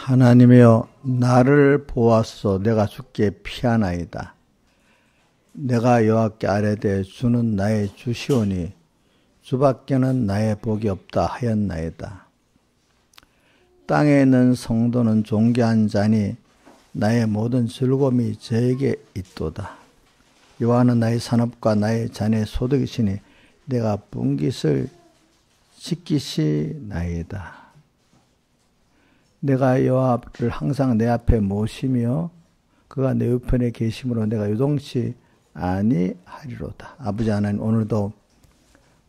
하나님이여 나를 보았소. 내가 주께 피하나이다. 내가 여호와께 아뢰되 주는 나의 주시오니 주밖에는 나의 복이 없다 하였나이다. 땅에 있는 성도는 존귀한 자니 나의 모든 즐거움이 저에게 있도다. 여호와는 나의 산업과 나의 자녀의 소득이시니 내가 분깃을 지키시나이다. 내가 여호와를 항상 내 앞에 모시며 그가 내 우편에 계심으로 내가 요동치 아니하리로다. 아버지 하나님, 오늘도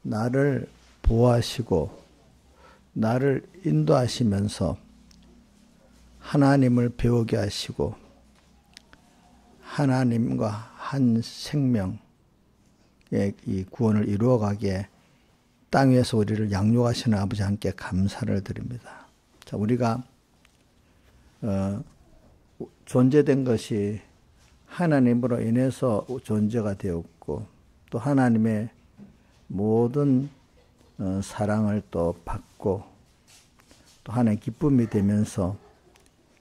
나를 보호하시고 나를 인도하시면서 하나님을 배우게 하시고 하나님과 한 생명의 이 구원을 이루어가기에 땅 위에서 우리를 양육하시는 아버지 함께 감사를 드립니다. 자, 우리가 존재된 것이 하나님으로 인해서 존재가 되었고 또 하나님의 모든 사랑을 또 받고 또 하나님의 기쁨이 되면서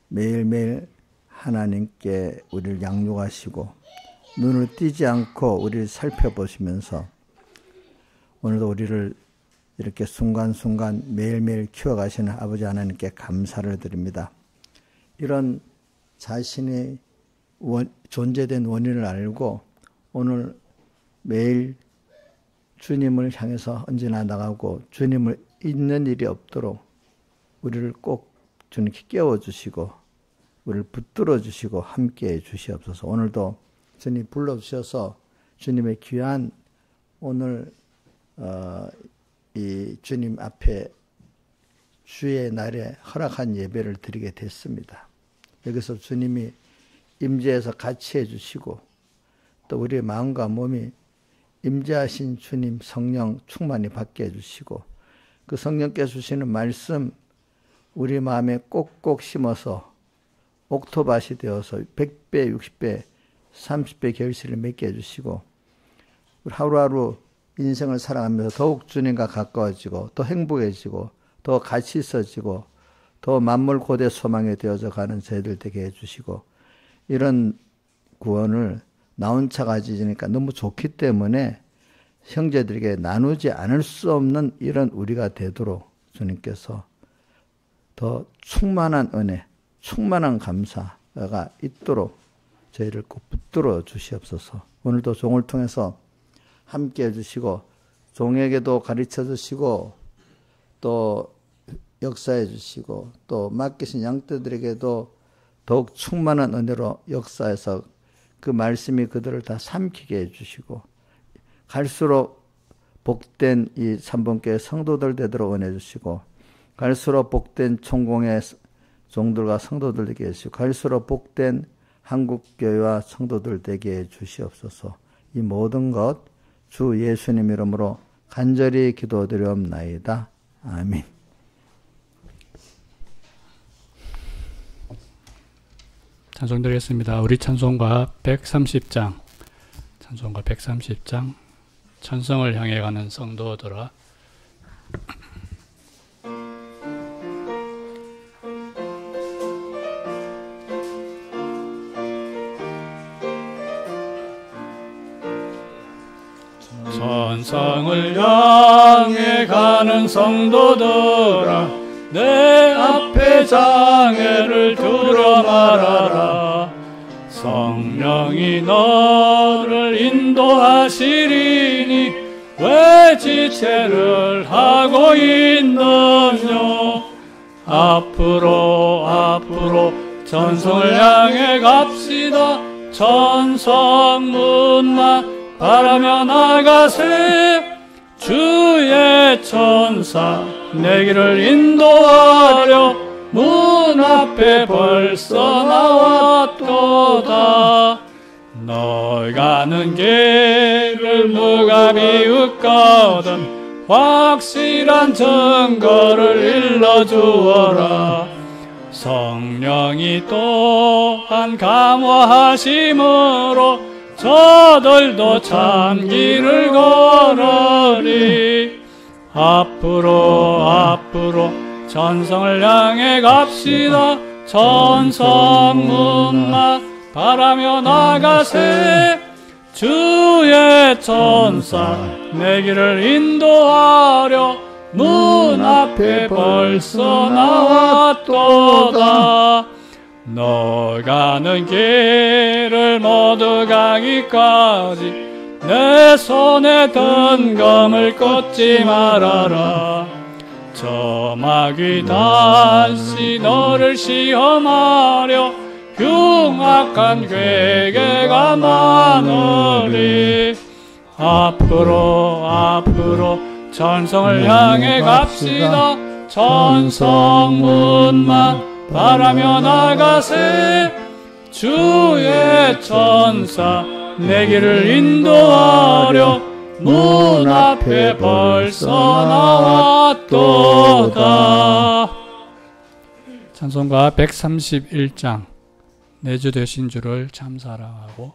매일매일 하나님께 우리를 양육하시고 눈을 띄지 않고 우리를 살펴보시면서 오늘도 우리를 이렇게 순간순간 매일매일 키워가시는 아버지 하나님께 감사를 드립니다. 이런 자신의 존재된 원인을 알고 오늘 매일 주님을 향해서 언제나 나가고 주님을 잊는 일이 없도록 우리를 꼭 주님께 깨워주시고 우리를 붙들어 주시고 함께해 주시옵소서. 오늘도 주님 불러주셔서 주님의 귀한 오늘 이 주님 앞에 주의 날에 허락한 예배를 드리게 됐습니다. 여기서 주님이 임재해서 같이 해주시고 또 우리의 마음과 몸이 임재하신 주님 성령 충만히 받게 해주시고 그 성령께서 주시는 말씀 우리 마음에 꼭꼭 심어서 옥토밭이 되어서 100배, 60배, 30배 결실을 맺게 해주시고 우리 하루하루 인생을 살아가면서 더욱 주님과 가까워지고 더 행복해지고 더 가치 있어지고 더 만물 고대 소망이 되어져 가는 저희들 되게 해주시고 이런 구원을 나 혼자 가지니까 너무 좋기 때문에 형제들에게 나누지 않을 수 없는 이런 우리가 되도록 주님께서 더 충만한 은혜, 충만한 감사가 있도록 저희를 꼭 붙들어 주시옵소서. 오늘도 종을 통해서 함께 해주시고 종에게도 가르쳐 주시고 또 역사해 주시고 또 맡기신 양떼들에게도 더욱 충만한 은혜로 역사해서 그 말씀이 그들을 다 삼키게 해주시고 갈수록 복된 이 삼본교회 성도들 되도록 은혜 주시고 갈수록 복된 총공의 종들과 성도들 되게 해주시고 갈수록 복된 한국교회와 성도들 되게 해주시옵소서. 이 모든 것 주 예수님 이름으로 간절히 기도드리옵나이다. 아멘. 찬송드리겠습니다. 우리 찬송가 130장, 찬송가 130장, 천성을 향해 가는 성도들아. 천성을 향해 가는 성도들아, 내 앞에 장애를 두려 말아라. 성령이 너를 인도하시리니 왜 지체를 하고 있느냐. 앞으로 앞으로 천성을 향해 갑시다. 천성문만 바라며 나가세. 주의 천사 내 길을 인도하려 문 앞에 벌써 나왔도다. 너희 가는 길을 누가 비웃거든 확실한 증거를 일러주어라. 성령이 또한 감화하심으로 저들도 참 길을 걸으리. 앞으로 앞으로 천성을 향해 갑시다. 천성문만 바라며 나가세. 주의 천사 내 길을 인도하려 문 앞에 벌써 나왔도다. 너 가는 길을 모두 가기까지 내 손에 든 검을 꺾지 말아라. 저 마귀 다시 너를 시험하려 흉악한 괴계가 많으리. 앞으로 천성을 향해 갑시다. 천성문만 바라며 나가세. 주의 천사 내 길을 인도하려 문 앞에 벌써 나왔도다. 찬송가 131장 내 주 되신 주를 참 사랑하고.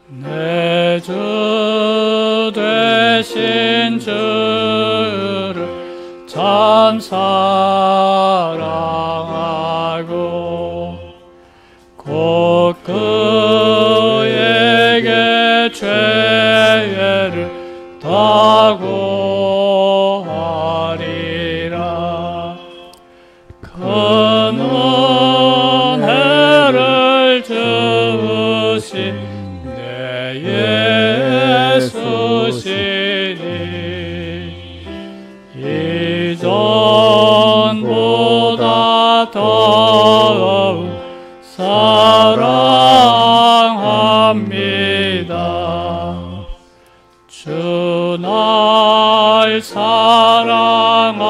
내 주 되신 주를 참 사랑하고 곧 그에게 죄를 다고하리라. 큰 은혜를 주신 예수시니 이전보다 더욱 사랑합니다. 주 날 사랑하사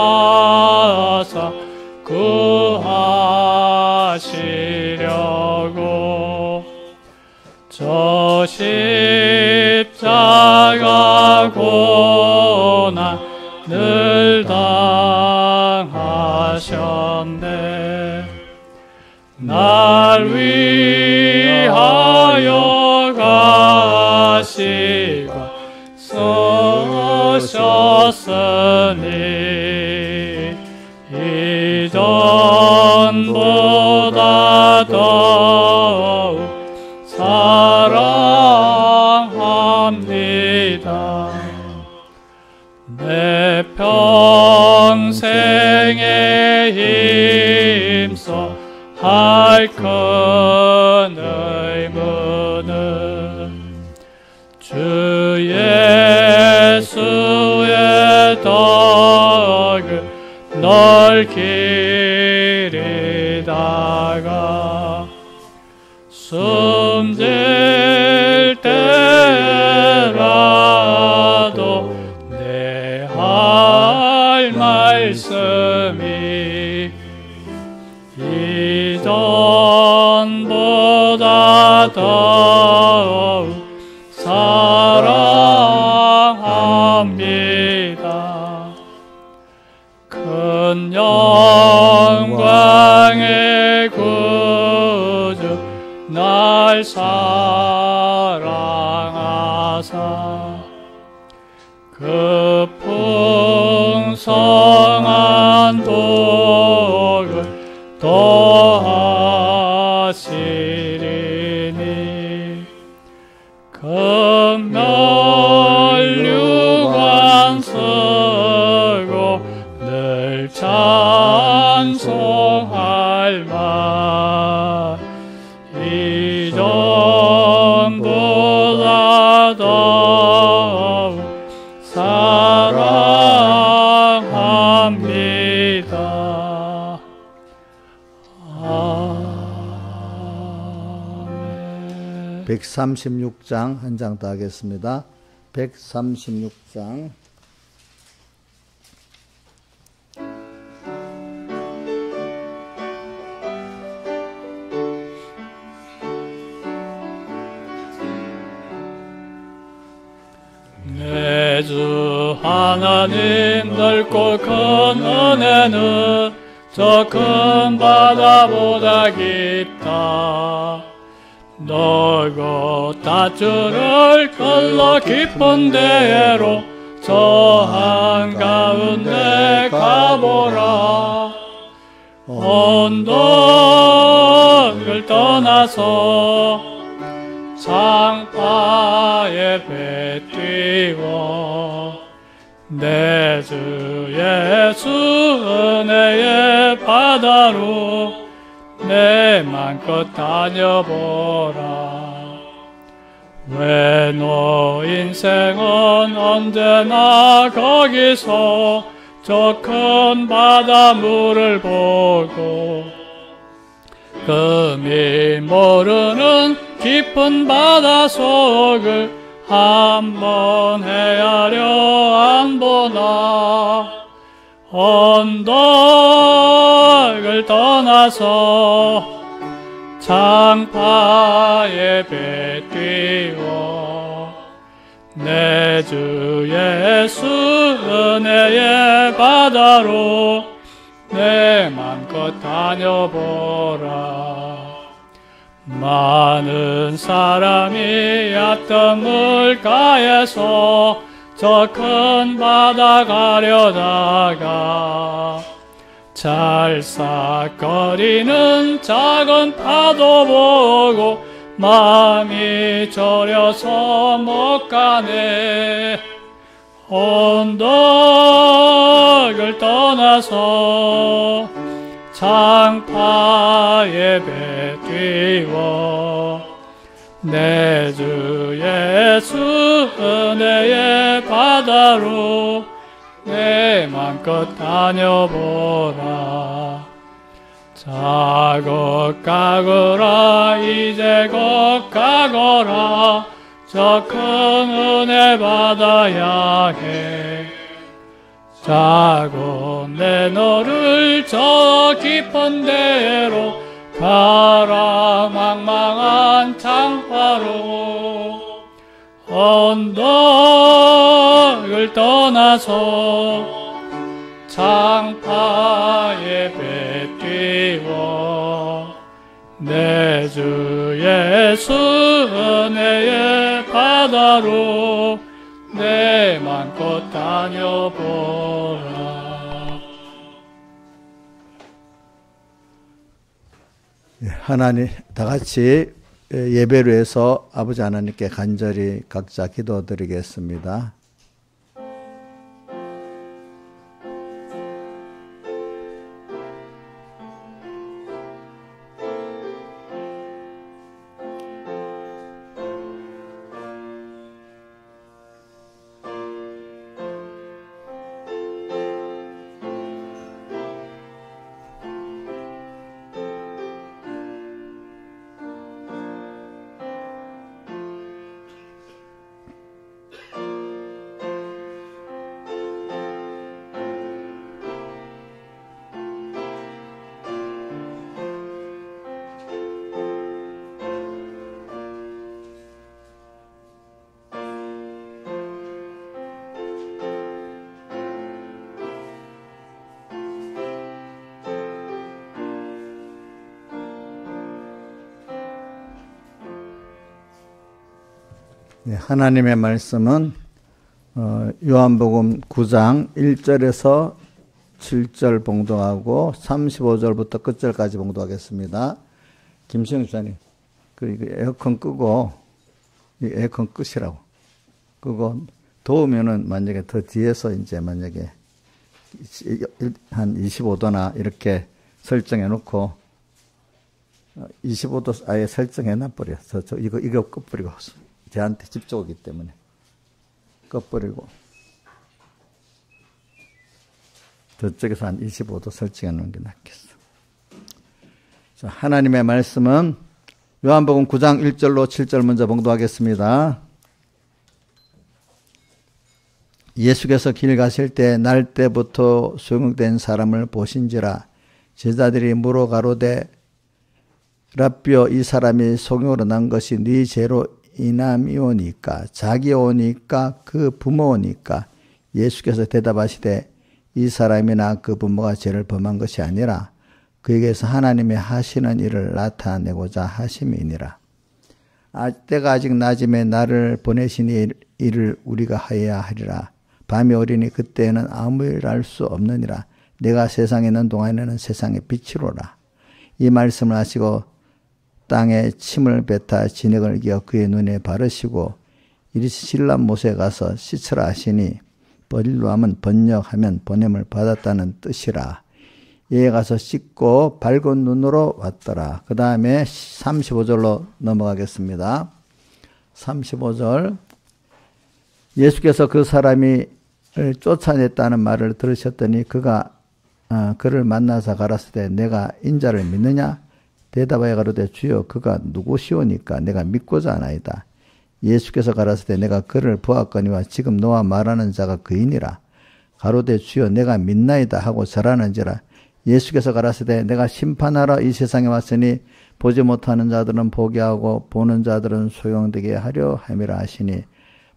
구하시려고 저 십자가 고난을 당하셨네. 날 위하여 가시고 쏘셨으니 이전보다 더욱 사랑합니다. 내 평생에 힘써 할 큰 의무는 주 예수의 덕을 넓히리다가 숨질 때라도 내 할 말씀이 이전보다 더욱 사랑합니다. 큰 영광의 구주 날 사랑하사 그 풍성한 복을 더하시리니 금멸류관 쓰고 늘 찬송할 만 이전보다 더욱 사랑합니다. 아멘. 136장 한 장 더 하겠습니다. 136장 내 주 하나님 넓고 큰 은혜는 저 큰 바다보다 깊다. 넓고 닷줄을 걸러 깊은 데로 저 한가운데 가보라. 언덕을 떠나서 창파에 배 띄워 내 주 예수 은혜의 바다로 내 맘껏 다녀보라. 왜 너 인생은 언제나 거기서 저 큰 바닷물을 보고 금이 모르는 깊은 바닷속을 한번 헤아려 안 보나. 언덕을 떠나서 창파에 배 띄워 내 주 예수 은혜의 바다로 내 맘껏 다녀보라. 많은 사람이 얕은 물가에서 저 큰 바다 가려다가 찰싹거리는 작은 파도 보고 마음이 졸여서 못 가네. 언덕을 떠나서 창파에 배 띄워 내 주 예수 은혜의 바다로 내 맘껏 다녀보라. 자곡 가거라 이제 곧 가거라. 저 큰 은혜 받아야 해. 자고 내 너를 저 깊은 데로 가라. 망망한 창파로 언덕을 떠나서 창파에 배 띄워 내 주 예수 은혜의 바다로 내 맘껏 다녀보라. 하나님, 다 같이 예배를 위해서 아버지 하나님께 간절히 각자 기도드리겠습니다. 네, 하나님의 말씀은 요한복음 9장 1절에서 7절 봉독하고 35절부터 끝절까지 봉독하겠습니다. 김시영 주사님, 그 에어컨 끄고, 에어컨 끄시라고. 끄고, 더우면은 만약에 더 뒤에서 이제 만약에 한 25도나 이렇게 설정해 놓고, 25도 아예 설정해 놔버려. 이거 꺼버리고, 저한테 집중 오기 때문에. 꺼버리고. 저쪽에서 한 25도 설정해 놓는 게 낫겠어. 자, 하나님의 말씀은 요한복음 9장 1절로 7절 먼저 봉독하겠습니다. 예수께서 길 가실 때 날 때부터 소경된 사람을 보신지라. 제자들이 물어 가로되 랍비여, 이 사람이 소경으로 난 것이 네 죄로 인함이오니까 자기오니까 그 부모오니까. 예수께서 대답하시되 이 사람이나 그 부모가 죄를 범한 것이 아니라 그에게서 하나님의 하시는 일을 나타내고자 하심이니라. 때가 아직 낮음에 나를 보내신 일을 우리가 하여야 하리라. 밤이 오리니 그때에는 아무 일 할 수 없느니라. 내가 세상에 있는 동안에는 세상의 빛이로라. 이 말씀을 하시고 땅에 침을 뱉어 진액을 기어 그의 눈에 바르시고 이리 신람 못에 가서 씻으라 하시니 버릴로 하면 번역하면 보냄을 받았다는 뜻이라. 이에 가서 씻고 밝은 눈으로 왔더라. 그 다음에 35절로 넘어가겠습니다. 35절. 예수께서 그 사람이 쫓아냈다는 말을 들으셨더니 그가 그를 만나서 가라사대 내가 인자를 믿느냐? 대답하여 가로되 주여 그가 누구시오니까 내가 믿고자 하나이다. 예수께서 가라사대 내가 그를 보았거니와 지금 너와 말하는 자가 그이니라. 가로되 주여 내가 믿나이다 하고 절하는지라. 예수께서 가라사대 내가 심판하러 이 세상에 왔으니 보지 못하는 자들은 보게 하고 보는 자들은 소용되게 하려 함이라 하시니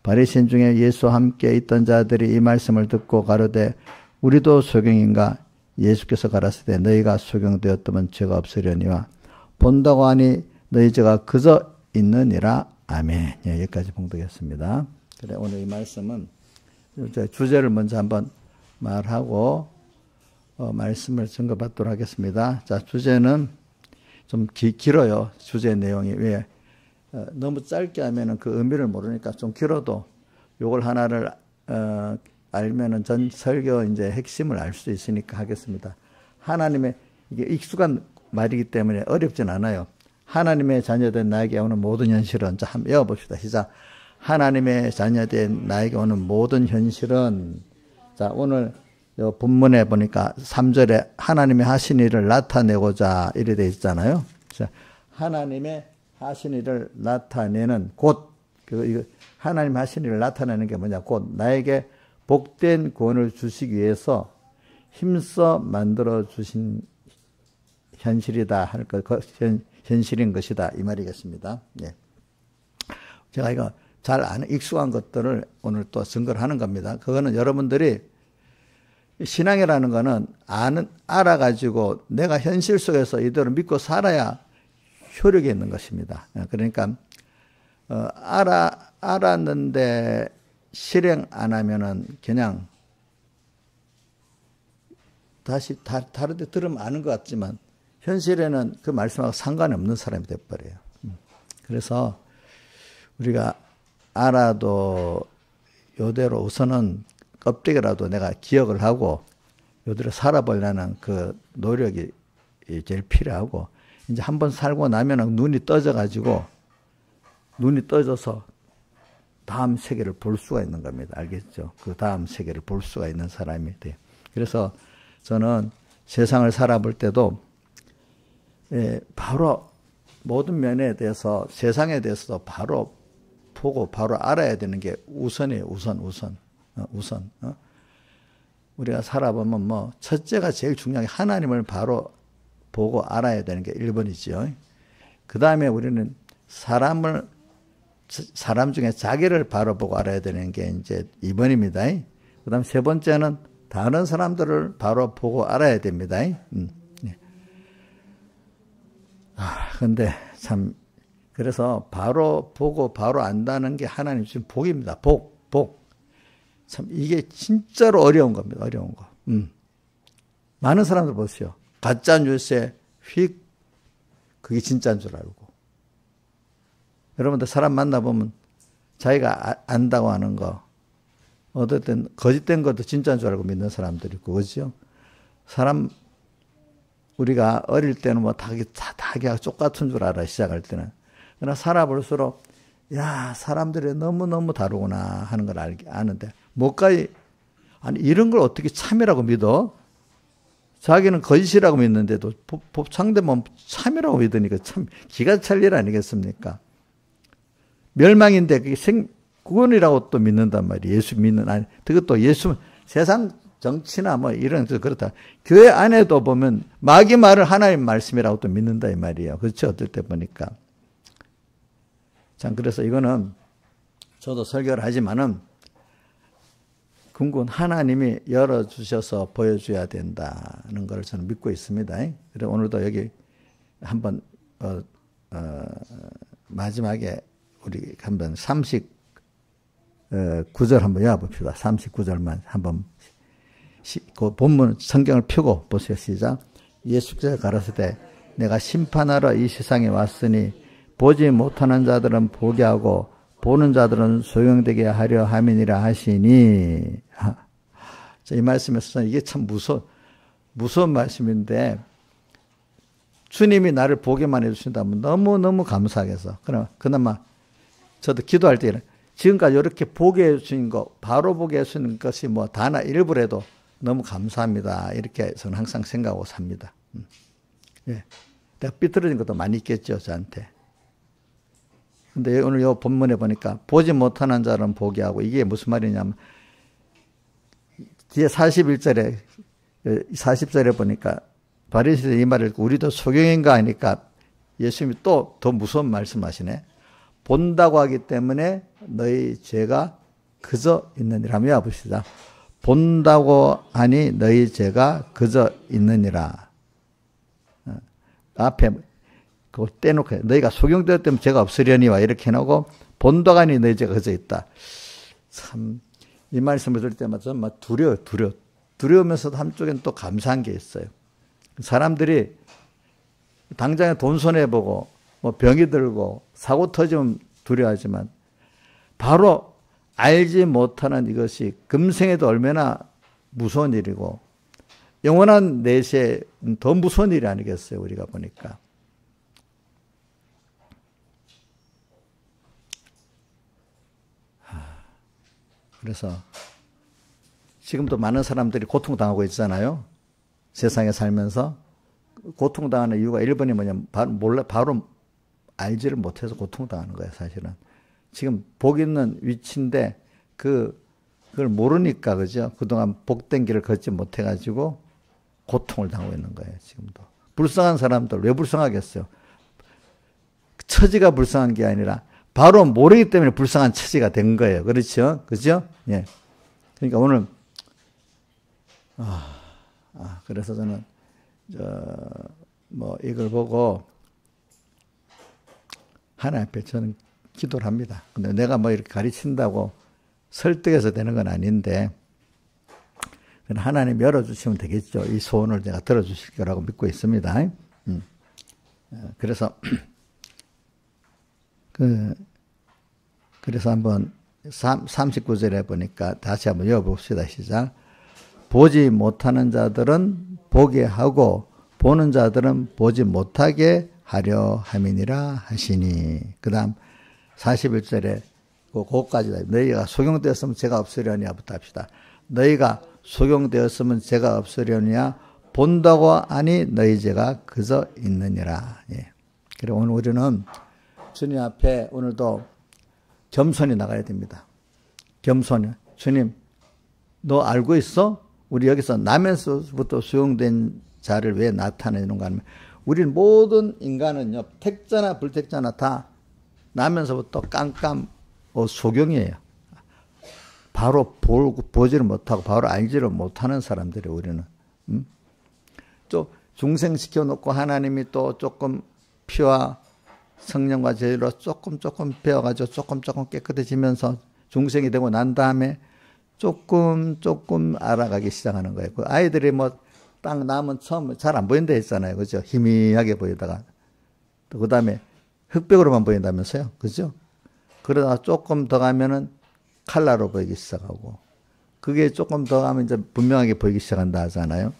바리새인 중에 예수와 함께 있던 자들이 이 말씀을 듣고 가로되 우리도 소경인가? 예수께서 가라사대 너희가 소경되었다면 죄가 없으려니와 본다고 하니 너희 죄가 그저 있느니라. 아멘. 예, 여기까지 봉독했습니다. 그래, 오늘 이 말씀은 주제를 먼저 한번 말하고 말씀을 증거받도록 하겠습니다. 자, 주제는 좀 길어요. 주제 내용이. 왜? 너무 짧게 하면은 그 의미를 모르니까 좀 길어도 요걸 하나를 알면은 전 설교 이제 핵심을 알 수 있으니까 하겠습니다. 하나님의 이게 익숙한 말이기 때문에 어렵진 않아요. 하나님의 자녀된 나에게 오는 모든 현실은, 자, 한번 외워봅시다. 시작. 하나님의 자녀된 나에게 오는 모든 현실은, 자, 오늘 요 본문에 보니까 3절에 하나님의 하신 일을 나타내고자 이래 되어 있잖아요. 자, 하나님의 하신 일을 나타내는 곧, 하나님 하신 일을 나타내는 게 뭐냐? 곧 나에게 복된 구원을 주시기 위해서 힘써 만들어 주신 현실이다 할 것, 현실인 것이다 이 말이겠습니다. 예. 제가 이거 잘 아는 익숙한 것들을 오늘 또 증거를 하는 겁니다. 그거는 여러분들이 신앙이라는 거는 알아가지고 내가 현실 속에서 이대로 믿고 살아야 효력이 있는 것입니다. 그러니까 알았는데 실행 안 하면은 그냥 다시 다른 데 들으면 아는 것 같지만 현실에는 그 말씀하고 상관이 없는 사람이 돼버려요. 그래서 우리가 알아도 요대로 우선은 껍데기라도 내가 기억을 하고 요대로 살아보려는 그 노력이 제일 필요하고 이제 한번 살고 나면 눈이 떠져가지고 눈이 떠져서 다음 세계를 볼 수가 있는 겁니다. 알겠죠? 그 다음 세계를 볼 수가 있는 사람이 돼요. 그래서 저는 세상을 살아볼 때도 바로 모든 면에 대해서 세상에 대해서도 바로 보고 바로 알아야 되는 게 우선이에요. 우선. 우리가 살아보면 뭐 첫째가 제일 중요한 게 하나님을 바로 보고 알아야 되는 게 1번이죠. 그 다음에 우리는 사람 중에 자기를 바로 보고 알아야 되는 게 이제 2번입니다. 그 다음 세 번째는 다른 사람들을 바로 보고 알아야 됩니다. 근데 참, 그래서 바로 보고 바로 안다는 게 하나님 주신 복입니다. 복. 참, 이게 진짜로 어려운 겁니다. 어려운 거. 많은 사람들 보세요. 가짜 뉴스에 휙, 그게 진짜인 줄 알고. 여러분들 사람 만나보면 자기가 안다고 하는 거, 어쨌든 거짓된 것도 진짜인 줄 알고 믿는 사람들이 있고, 그죠? 우리가 어릴 때는 뭐 다 똑같은 줄 알아, 시작할 때는. 그러나 살아볼수록, 야, 사람들이 너무너무 다르구나 하는 걸 아는데, 뭐까지, 아니, 이런 걸 어떻게 참이라고 믿어? 자기는 거짓이라고 믿는데도 상대면 참이라고 믿으니까 참 기가 찰 일 아니겠습니까? 멸망인데 그게 구원이라고 또 믿는단 말이에요. 예수 믿는, 아니, 그것도 예수, 세상 정치나 뭐 이런, 그렇다. 교회 안에도 보면 마귀 말을 하나님 말씀이라고 또 믿는다 이 말이에요. 그렇죠? 어떨 때 보니까. 참, 그래서 이거는 저도 설교를 하지만은 궁극은 하나님이 열어주셔서 보여줘야 된다는 걸 저는 믿고 있습니다. 그래서 오늘도 여기 한번 마지막에 우리 한번 39절 한번 외워봅시다. 39절만 한번 그 본문 성경을 펴고 보세요. 시작. 예수께서 가라사대 내가 심판하러 이 세상에 왔으니 보지 못하는 자들은 보게 하고 보는 자들은 소용되게 하려 함이니라 하시니. 이 말씀에서 이게 참 무서운 말씀인데 주님이 나를 보게만 해주신다면 너무너무 감사하겠어. 그나마 저도 기도할 때는 지금까지 이렇게 보게 해주신 거, 바로 보게 해주신 것이 뭐 다나 일부라도 너무 감사합니다. 이렇게 저는 항상 생각하고 삽니다. 예. 내가 삐뚤어진 것도 많이 있겠죠, 저한테. 근데 오늘 이 본문에 보니까 보지 못하는 자는 보게 하고 이게 무슨 말이냐면 뒤에 41절에 40절에 보니까 바리새인이 이 말을 우리도 소경인가 하니까 예수님이 또 더 무서운 말씀하시네. 본다고 하기 때문에 너희 죄가 그저 있느니라. 한번 외워봅시다. 본다고 하니 너희 죄가 그저 있느니라. 앞에 그걸 떼놓고 너희가 소경되었다면 죄가 없으려니와 이렇게 해놓고 본다고 하니 너희 죄가 그저 있다. 참 이 말씀을 들을 때마다 저는 막 두려우면서도 한쪽엔 또 감사한 게 있어요. 사람들이 당장에 돈 손해보고 뭐 병이 들고 사고 터지면 두려워하지만 바로 알지 못하는 이것이 금생에도 얼마나 무서운 일이고 영원한 내세에 더 무서운 일이 아니겠어요. 우리가 보니까. 그래서 지금도 많은 사람들이 고통당하고 있잖아요. 세상에 살면서. 고통당하는 이유가 1번이 뭐냐면 바로 알지를 못해서 고통당하는 거예요. 사실은. 지금 복 있는 위치인데 그걸 모르니까 그죠. 그동안 복된 길을 걷지 못해가지고 고통을 당하고 있는 거예요. 지금도. 불쌍한 사람들 왜 불쌍하겠어요. 처지가 불쌍한 게 아니라 바로 모르기 때문에 불쌍한 처지가 된 거예요. 그렇죠? 그죠? 예. 그러니까 오늘 그래서 저는 이걸 보고 하나님 앞에 저는 기도를 합니다. 근데 내가 뭐 이렇게 가르친다고 설득해서 되는 건 아닌데 하나님 열어주시면 되겠죠. 이 소원을 내가 들어주실 거라고 믿고 있습니다. 그래서 그래서 한번 39절에 보니까 다시 한번 읽어봅시다. 시작. 보지 못하는 자들은 보게 하고 보는 자들은 보지 못하게 하려 함이니라 하시니. 그 다음 41절에 그거까지다. 너희가 소경되었으면 죄가 없으려니야부터 합시다. 너희가 소경되었으면 죄가 없으려니야 본다고 하니 너희 죄가 그저 있느니라. 예. 그리고 오늘 우리는 주님 앞에 오늘도 겸손히 나가야 됩니다. 겸손히. 주님, 너 알고 있어? 우리 여기서 나면서부터 수용된 자를 왜 나타내는 가 하면 우리는 모든 인간은요, 택자나 불택자나 다 나면서부터 깜깜 소경이에요. 바로 보지를 못하고 바로 알지를 못하는 사람들이에요, 우리는. 또 중생시켜 놓고 하나님이 또 조금 피와 성령과 제일로 조금 배워가지고 조금 깨끗해지면서 중생이 되고 난 다음에 조금 알아가기 시작하는 거예요. 그 아이들이 뭐 딱 나면 처음 잘 안 보인다 했잖아요. 그죠? 희미하게 보이다가. 또 그 다음에 흑백으로만 보인다면서요. 그죠? 그러다가 조금 더 가면은 칼라로 보이기 시작하고. 그게 조금 더 가면 이제 분명하게 보이기 시작한다 하잖아요.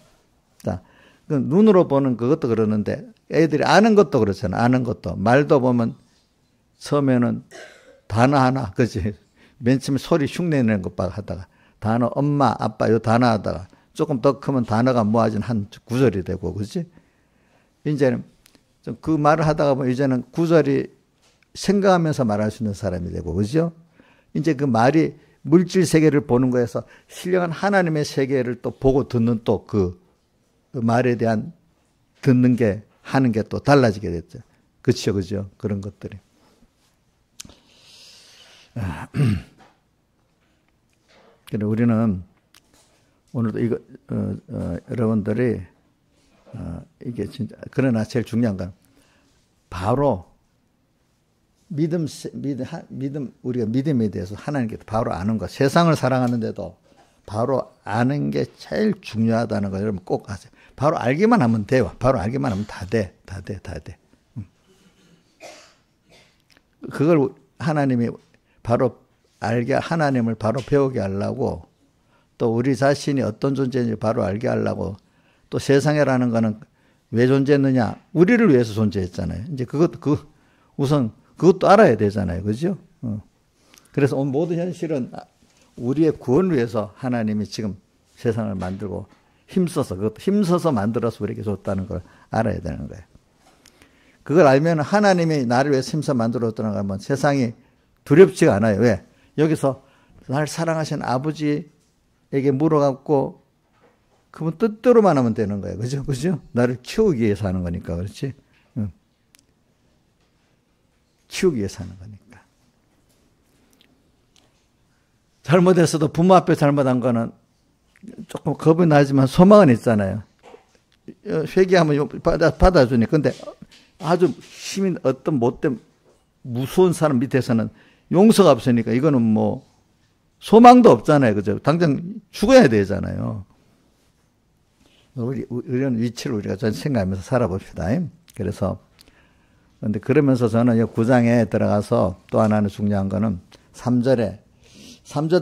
자, 그 눈으로 보는 그것도 그러는데 애들이 아는 것도 그렇잖아요. 아는 것도. 말도 보면 처음에는 단어 하나, 그치? 맨 처음에 소리 흉내내는 것 봐 하다가 단어 엄마, 아빠 요 단어 하다가 조금 더 크면 단어가 모아진 한 구절이 되고, 그치? 이제는 그 말을 하다가 보면 이제는 구절이 생각하면서 말할 수 있는 사람이 되고, 그죠? 이제 그 말이 물질 세계를 보는 거에서 신령한 하나님의 세계를 또 보고 듣는 또 그 말에 대한 듣는 게 하는 게 또 달라지게 됐죠. 그렇죠, 그죠? 그런 것들이. 그래 우리는 오늘도 이거 여러분들이 이게 진짜 그러나 제일 중요한 건 바로 믿음 우리가 믿음에 대해서 하나님께 바로 아는 것. 세상을 사랑하는데도 바로 아는 게 제일 중요하다는 거 여러분 꼭 아세요. 바로 알기만 하면 돼요. 바로 알기만 하면 다 돼. 그걸 하나님이 바로 알게 하나님을 바로 배우게 하려고 또 우리 자신이 어떤 존재인지 바로 알게 하려고 또 세상이라는 거는 왜 존재했느냐? 우리를 위해서 존재했잖아요. 이제 우선 그것도 알아야 되잖아요. 그죠? 그래서 오늘 모든 현실은 우리의 구원을 위해서 하나님이 지금 세상을 만들고 힘써서 만들어서 우리에게 줬다는 걸 알아야 되는 거예요. 그걸 알면 하나님이 나를 위해서 힘써 만들었다는 걸 알면 세상이 두렵지가 않아요. 왜? 여기서 날 사랑하신 아버지에게 물어갖고 그분 뜻대로만 하면 되는 거예요. 그죠? 그죠? 나를 키우기 위해서 하는 거니까. 그렇지? 응. 키우기 위해서 하는 거니까. 잘못했어도 부모 앞에 잘못한 거는 조금 겁이 나지만 소망은 있잖아요. 회개하면 받아주니. 근데 아주 힘이 어떤 못된 무서운 사람 밑에서는 용서가 없으니까 이거는 뭐 소망도 없잖아요. 그죠? 당장 죽어야 되잖아요. 이런 위치를 우리가 전 생각하면서 살아봅시다. 그래서 근데 그러면서 저는 9장에 들어가서 또 하나는 중요한 거는 3절도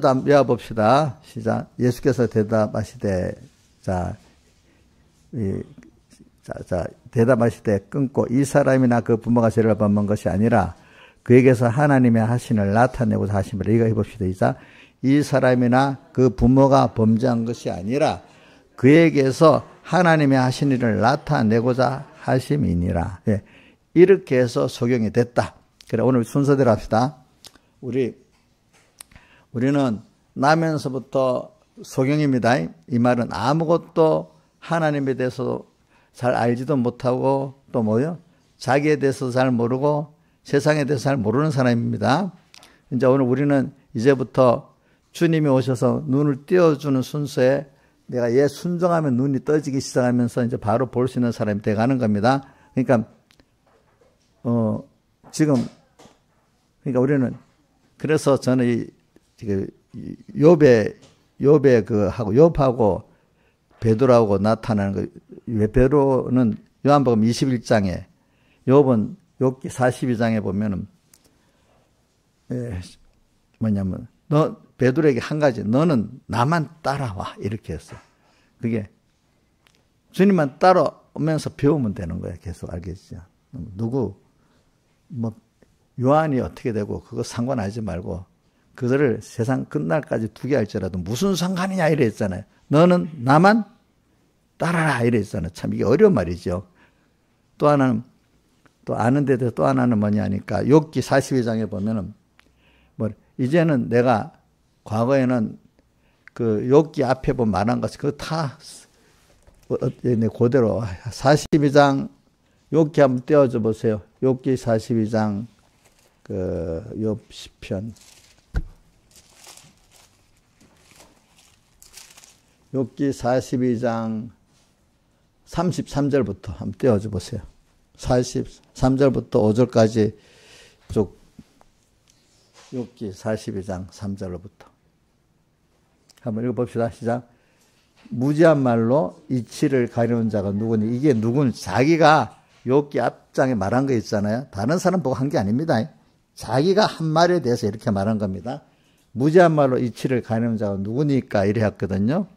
한번 외워봅시다. 시작. 예수께서 대답하시되 대답하시되 끊고 이 사람이나 그 부모가 죄를 범한 것이 아니라 그에게서 하나님의 하신을 나타내고자 하심이라. 이거 해봅시다. 이자 이 사람이나 그 부모가 범죄한 것이 아니라 그에게서 하나님의 하신 일을 나타내고자 하심이니라. 예. 이렇게 해서 적용이 됐다. 그래 오늘 순서대로 합시다. 우리는 나면서부터 소경입니다. 이 말은 아무것도 하나님에 대해서 잘 알지도 못하고 또 뭐요? 자기에 대해서 잘 모르고 세상에 대해서 잘 모르는 사람입니다. 이제 오늘 우리는 이제부터 주님이 오셔서 눈을 띄워주는 순서에 내가 얘 순종하면 눈이 떠지기 시작하면서 이제 바로 볼 수 있는 사람이 돼가는 겁니다. 그러니까 그러니까 우리는 그래서 저는 욥하고 베드로하고 나타나는 거. 베드로는 요한복음 21장에 욥은 욥기 42장에 보면은 뭐냐면 너 베드로에게 한 가지 너는 나만 따라와 이렇게 했어. 그게 주님만 따라오면서 배우면 되는 거예요. 계속 알겠죠? 요한이 어떻게 되고 그거 상관하지 말고 그들을 세상 끝날까지 두게 할지라도 무슨 상관이냐 이랬잖아요. 너는 나만 따라라 이랬잖아요. 참 이게 어려운 말이죠. 또 하나는 또 아는 데 대해서 또 하나는 뭐냐니까 욥기 42장에 보면은 이제는 내가 과거에는 그 욥기 앞에 보면 말한 것이 그거 다 그대로 42장 욥기 한번 떼어줘 보세요. 욥기 42장 욥 시편 욥기 42장 33절부터 한번 떼어줘 보세요. 43절부터 5절까지 쭉 욥기 42장 3절로부터 한번 읽어봅시다. 시작. 무지한 말로 이치를 가려는 자가 누구니? 이게 누구는 자기가 욥기 앞장에 말한 거 있잖아요. 다른 사람 보고 한 게 아닙니다. 자기가 한 말에 대해서 이렇게 말한 겁니다. 무지한 말로 이치를 가려는 자가 누구니까 이래 했거든요.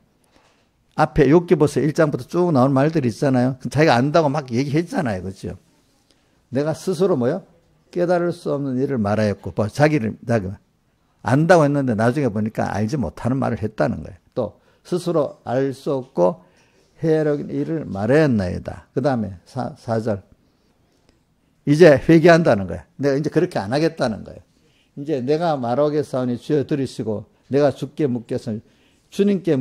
앞에 욥기 보세요. 1장부터 쭉 나온 말들이 있잖아요. 자기가 안다고 막 얘기했잖아요. 그렇죠? 내가 스스로 깨달을 수 없는 일을 말하였고 자기를 안다고 했는데 나중에 보니까 알지 못하는 말을 했다는 거예요. 또 스스로 알 수 없고 해로운 일을 말하였나이다. 그 다음에 4절 이제 회개한다는 거예요. 내가 이제 그렇게 안 하겠다는 거예요. 이제 내가 말하겠사오니 주여 들으시고 내가 주께 묻겠으니 주님께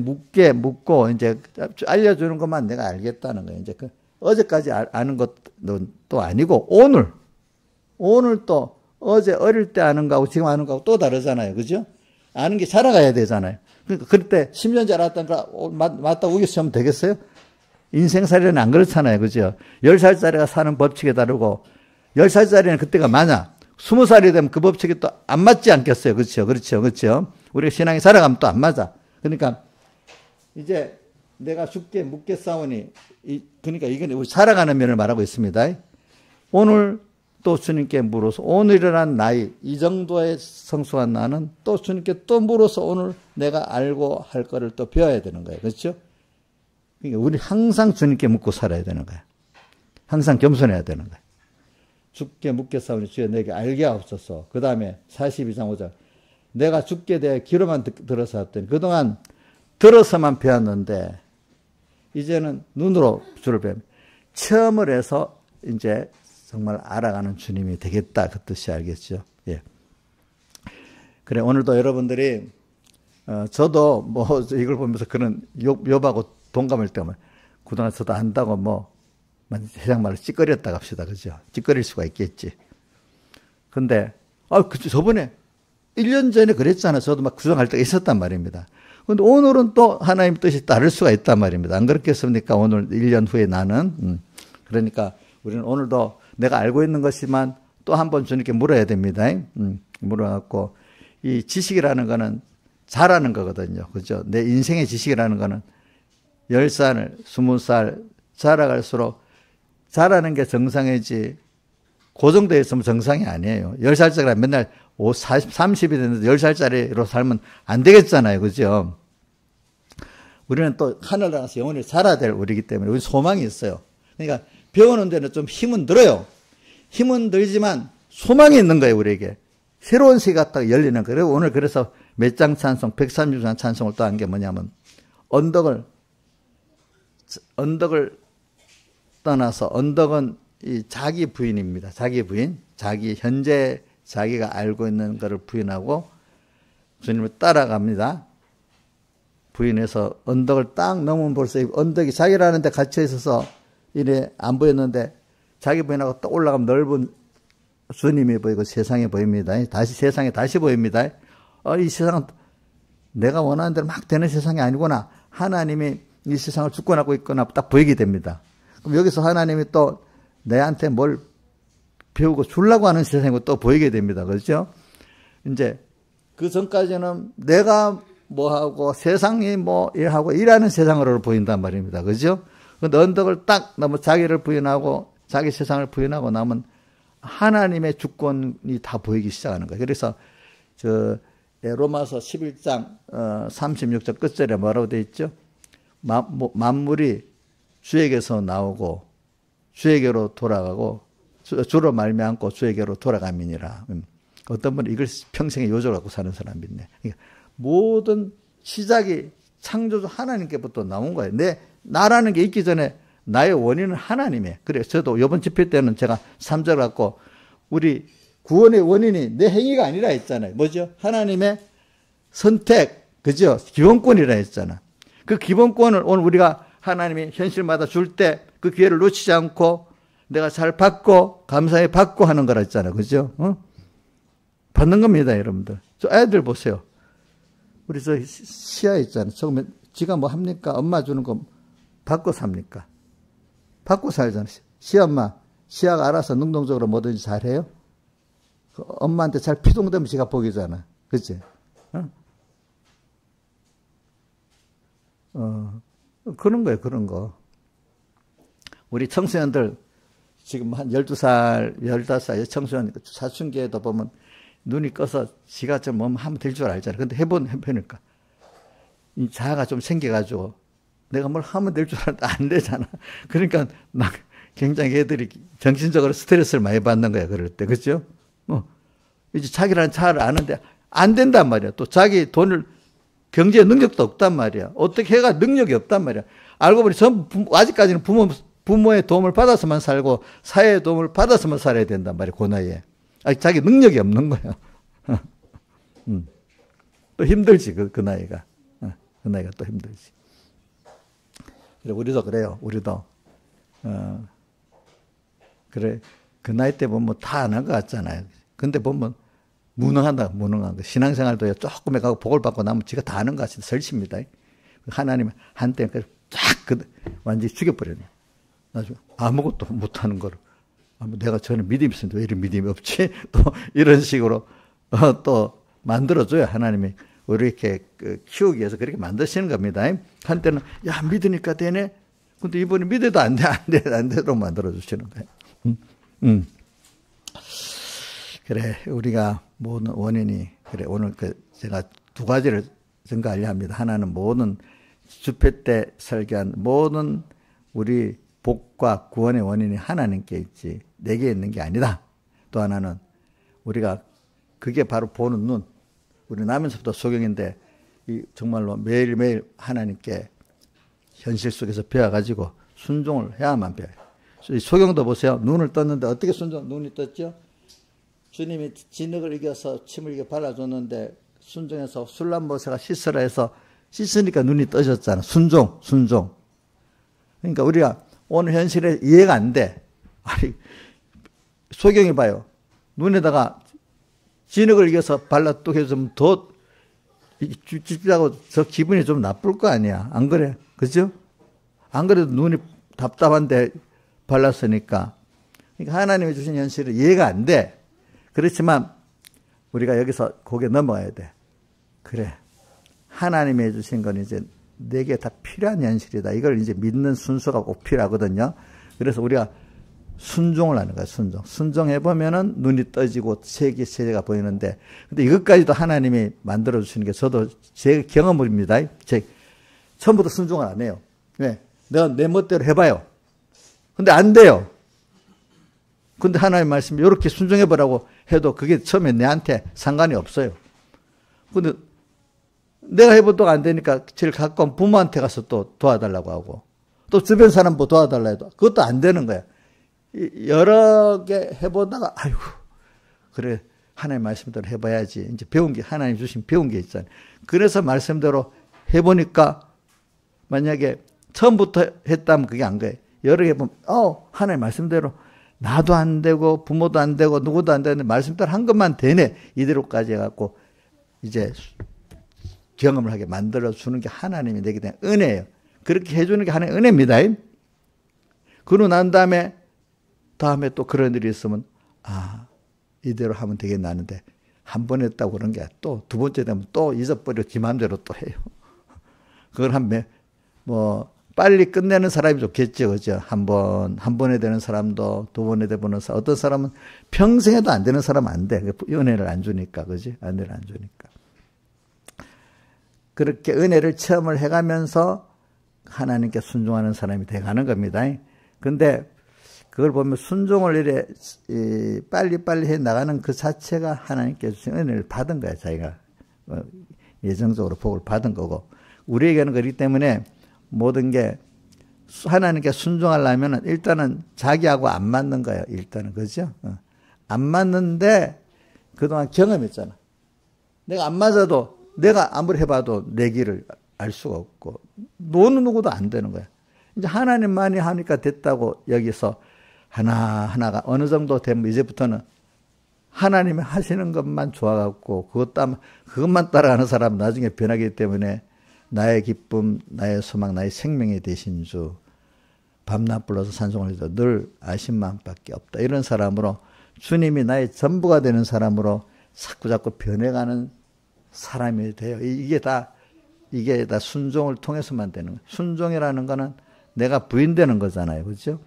묻고 이제 알려주는 것만 내가 알겠다는 거예요. 이제 어제까지 아는 것도 또 아니고 오늘 또 어제 어릴 때 아는 거하고 지금 아는 거하고 또 다르잖아요. 그죠? 아는 게 자라가야 되잖아요. 그러니까 그때 10년 자랐다니까 맞다 우겨서 되겠어요? 인생살이는 안 그렇잖아요. 그죠? 10살짜리가 사는 법칙이 다르고 10살짜리는 그때가 맞아. 20살이 되면 그 법칙이 또 안 맞지 않겠어요. 그렇죠? 그렇죠? 그렇죠? 우리가 신앙이 살아가면 또 안 맞아. 그러니까 이제 내가 죽게 묻겠사오니 그러니까 이게 우리 살아가는 면을 말하고 있습니다. 오늘 또 주님께 물어서 오늘이란 나이 이 정도의 성숙한 나는 또 주님께 또 물어서 오늘 내가 알고 할 거를 또 배워야 되는 거예요. 그렇죠? 그러니까 우리 항상 주님께 묻고 살아야 되는 거예요. 항상 겸손해야 되는 거예요. 죽게 묻겠사오니 주여 내게 알게 하옵소서. 그 다음에 42장 5절 내가 죽게 대해 귀로만 들어서 왔더니 그동안 들어서만 배웠는데 이제는 눈으로 주를 배웁니다. 체험을 해서 이제 정말 알아가는 주님이 되겠다. 그 뜻이 알겠죠. 예. 그래, 오늘도 여러분들이, 저도 뭐, 이걸 보면서 그런 욥하고 동감할 때면, 그동안 저도 안다고 세상 말로 찌꺼렸다 갑시다. 그죠? 찌꺼릴 수가 있겠지. 근데, 저번에 1년 전에 그랬잖아. 저도 막 구정할 때가 있었단 말입니다. 근데 오늘은 또 하나님 뜻이 다를 수가 있단 말입니다. 안 그렇겠습니까? 오늘 1년 후에 나는. 그러니까 우리는 오늘도 내가 알고 있는 것이만 또 한 번 주님께 물어야 됩니다. 물어갖고 이 지식이라는 거는 잘하는 거거든요. 그죠? 내 인생의 지식이라는 거는 10살, 20살 자라갈수록 잘하는 게 정상이지 고정되어 있으면 정상이 아니에요. 10살짜리가 맨날 30이 됐는데 10살짜리로 살면 안 되겠잖아요. 그죠? 우리는 또 하늘 나라서 영원히 살아야 될 우리이기 때문에 우리 소망이 있어요. 그러니까 배우는 데는 좀 힘은 들어요. 힘은 들지만 소망이 있는 거예요. 우리에게. 새로운 세계가 딱 열리는 거예요. 오늘 그래서 몇 장 찬송, 136장 찬송을 또 한 게 뭐냐면 언덕을 떠나서 언덕은 이 자기 부인입니다. 자기 부인. 현재 자기가 알고 있는 것을 부인하고 주님을 따라갑니다. 부인해서 언덕을 딱 넘으면 벌써 언덕이 자기라는 데 갇혀 있어서 이래 안 보였는데 자기 부인하고 또 올라가면 넓은 주님이 보이고 세상이 보입니다. 세상이 다시 보입니다. 이 세상은 내가 원하는 대로 막 되는 세상이 아니구나. 하나님이 이 세상을 주권하고 있거나 딱 보이게 됩니다. 그럼 여기서 하나님이 또 내한테 뭘 배우고 주려고 하는 세상이 또 보이게 됩니다. 그렇죠? 이제 그 전까지는 내가 뭐하고 세상이 하고 일하는 세상으로 보인단 말입니다. 그죠? 근데 언덕을 딱 넘어 자기를 부인하고 자기 세상을 부인하고 나면 하나님의 주권이 다 보이기 시작하는 거예요. 그래서 로마서 11장 36절 끝절에 뭐라고 되어 있죠? 만물이 주에게서 나오고 주에게로 돌아가고 주로 말미암고 주에게로 돌아감이니라. 어떤 분은 이걸 평생에 요절 갖고 사는 사람이 있네. 그러니까 모든 시작이 창조주 하나님께부터 나온 거예요. 나라는 게 있기 전에 나의 원인은 하나님이에요. 그래, 저도 이번 집회 때는 제가 3절 갖고 우리 구원의 원인이 내 행위가 아니라 했잖아요. 뭐죠? 하나님의 선택, 그죠? 기본권이라 했잖아. 그 기본권을 오늘 우리가 하나님이 현실마다 줄 때 그 기회를 놓치지 않고 내가 잘 받고 감사히 받고 하는 거라 했잖아. 그죠? 받는 겁니다, 여러분들. 저 애들 보세요. 우리 저 시아 있잖아요. 처음에 지가 뭐 합니까? 엄마 주는 거 받고 삽니까? 받고 살잖아요. 시엄마, 시아가 알아서 능동적으로 뭐든지 잘해요? 엄마한테 잘 피동되면 지가 복이잖아. 그치? 그런 거예요, 그런 거. 우리 청소년들, 지금 한 12살, 15살 청소년, 사춘기에도 보면 눈이 꺼서 지가 좀 뭐 하면 될 줄 알잖아. 근데 해보니까. 이 자아가 좀 생겨가지고 내가 뭘 하면 될 줄 알았는데 안 되잖아. 그러니까 막 굉장히 애들이 정신적으로 스트레스를 많이 받는 거야, 그럴 때. 그죠? 이제 자기라는 자아를 아는데 안 된단 말이야. 또 자기 돈을 경제 능력도 없단 말이야. 어떻게 해가 능력이 없단 말이야. 알고 보니 아직까지는 부모의 도움을 받아서만 살고 사회의 도움을 받아서만 살아야 된단 말이야. 그 나이에. 아직 자기 능력이 없는 거야. 또 힘들지, 그 나이가. 그 나이가 또 힘들지. 우리도 그래요. 우리도. 그래. 그 나이 때 보면 다 안 한 것 같잖아요. 근데 보면 무능하다, 무능한 거. 신앙생활도 조금에 가고 복을 받고 나면 지가 다 아는 것 같이 설치입니다. 하나님 한때 쫙 완전히 죽여버렸네. 나중에 아무것도 못하는 거를. 내가 저는 믿음이 있었는데 왜 이런 믿음이 없지? 또 이런 식으로 또 만들어줘요. 하나님이 우리 이렇게 키우기 위해서 그렇게 만드시는 겁니다. 한때는 야 믿으니까 되네. 근데 이번에 믿어도 안 되도록 만들어주시는 거예요. 그래 우리가 모든 원인이 그래 오늘 제가 두 가지를 증거하려 합니다. 하나는 모든 집회 때 설교한 모든 우리 복과 구원의 원인이 하나님께 있지 내게 있는 게 아니다. 또 하나는 우리가 그게 바로 보는 눈. 우리 나면서부터 소경인데 정말로 매일매일 하나님께 현실 속에서 배워가지고 순종을 해야만 배워요. 소경도 보세요. 눈을 떴는데 어떻게 눈이 떴죠? 주님이 진흙을 이겨서 침을 이겨 발라줬는데 순종해서 술람보새가 씻으라 해서 씻으니까 눈이 떠졌잖아. 순종. 그러니까 우리가 오늘 현실에 이해가 안 돼. 아니 소경이 봐요. 눈에다가 진흙을 이겨서 발라 또 해주면 더 찝찝하고 저 기분이 좀 나쁠 거 아니야. 안 그래? 그죠? 안 그래도 눈이 답답한데 발랐으니까. 그러니까 하나님이 주신 현실은 이해가 안 돼. 그렇지만 우리가 여기서 거기에 넘어가야 돼. 그래. 하나님이 해주신 건 이제 내게 다 필요한 현실이다. 이걸 이제 믿는 순서가 꼭 필요하거든요. 그래서 우리가 순종을 하는 거야, 순종. 순종해보면은 눈이 떠지고 세계가 보이는데, 근데 이것까지도 하나님이 만들어주시는 게 저도 제 경험입니다. 처음부터 순종을 안 해요. 왜? 내가 내 멋대로 해봐요. 근데 안 돼요. 근데 하나님 말씀이 이렇게 순종해보라고 해도 그게 처음에 내한테 상관이 없어요. 근데 내가 해보다가 안 되니까 제일 가까운 부모한테 가서 또 도와달라고 하고, 또 주변 사람 뭐 도와달라 해도 그것도 안 되는 거야. 여러 개 해보다가, 아이고, 그래, 하나님 말씀대로 해봐야지. 이제 배운 게, 하나님 주신 배운 게 있잖아요. 그래서 말씀대로 해보니까, 만약에 처음부터 했다면 그게 안 돼. 여러 개 해보면, 하나님 말씀대로 나도 안 되고, 부모도 안 되고, 누구도 안 되는데, 말씀대로 한 것만 되네. 이대로까지 해갖고, 이제 경험을 하게 만들어주는 게 하나님이 내게 대한 은혜예요. 그렇게 해주는 게 하나님의 은혜입니다. 그러고 난 다음에 또 그런 일이 있으면, 이대로 하면 되겠나 하는데, 한 번 했다고 그런 게 또 두 번째 되면 또 잊어버려 지 마음대로 또 해요. 그걸 빨리 끝내는 사람이 좋겠죠. 그죠? 한 번에 되는 사람도, 두 번에 되는 사람, 어떤 사람은 평생에도 안 되는 사람은 안 돼. 은혜를 안 주니까, 그지? 은혜를 안 주니까. 그렇게 은혜를 체험을 해가면서 하나님께 순종하는 사람이 돼가는 겁니다. 근데 그걸 보면 순종을 이래 빨리빨리 해 나가는 그 자체가 하나님께 주신 은혜를 받은 거야. 자기가 예정적으로 복을 받은 거고, 우리에게는 그렇기 때문에 모든 게 하나님께 순종하려면 일단은 자기하고 안 맞는 거예요. 일단은. 그죠? 안 맞는데 그동안 경험했잖아. 내가 안 맞아도, 내가 아무리 해봐도 내 길을 알 수가 없고, 누구도 안 되는 거야. 이제 하나님만이 하니까 됐다고 여기서 하나하나가 어느 정도 되면 이제부터는 하나님이 하시는 것만 좋아갖고 그것만 따라가는 사람은 나중에 변하기 때문에 나의 기쁨, 나의 소망, 나의 생명이 되신 주, 밤낮 불러서 찬송을 해도 늘 아신 마음밖에 없다. 이런 사람으로 주님이 나의 전부가 되는 사람으로 자꾸 변해가는 사람이 돼요. 이게 다 순종을 통해서만 되는 거예요. 순종이라는 거는 내가 부인되는 거잖아요. 그렇죠?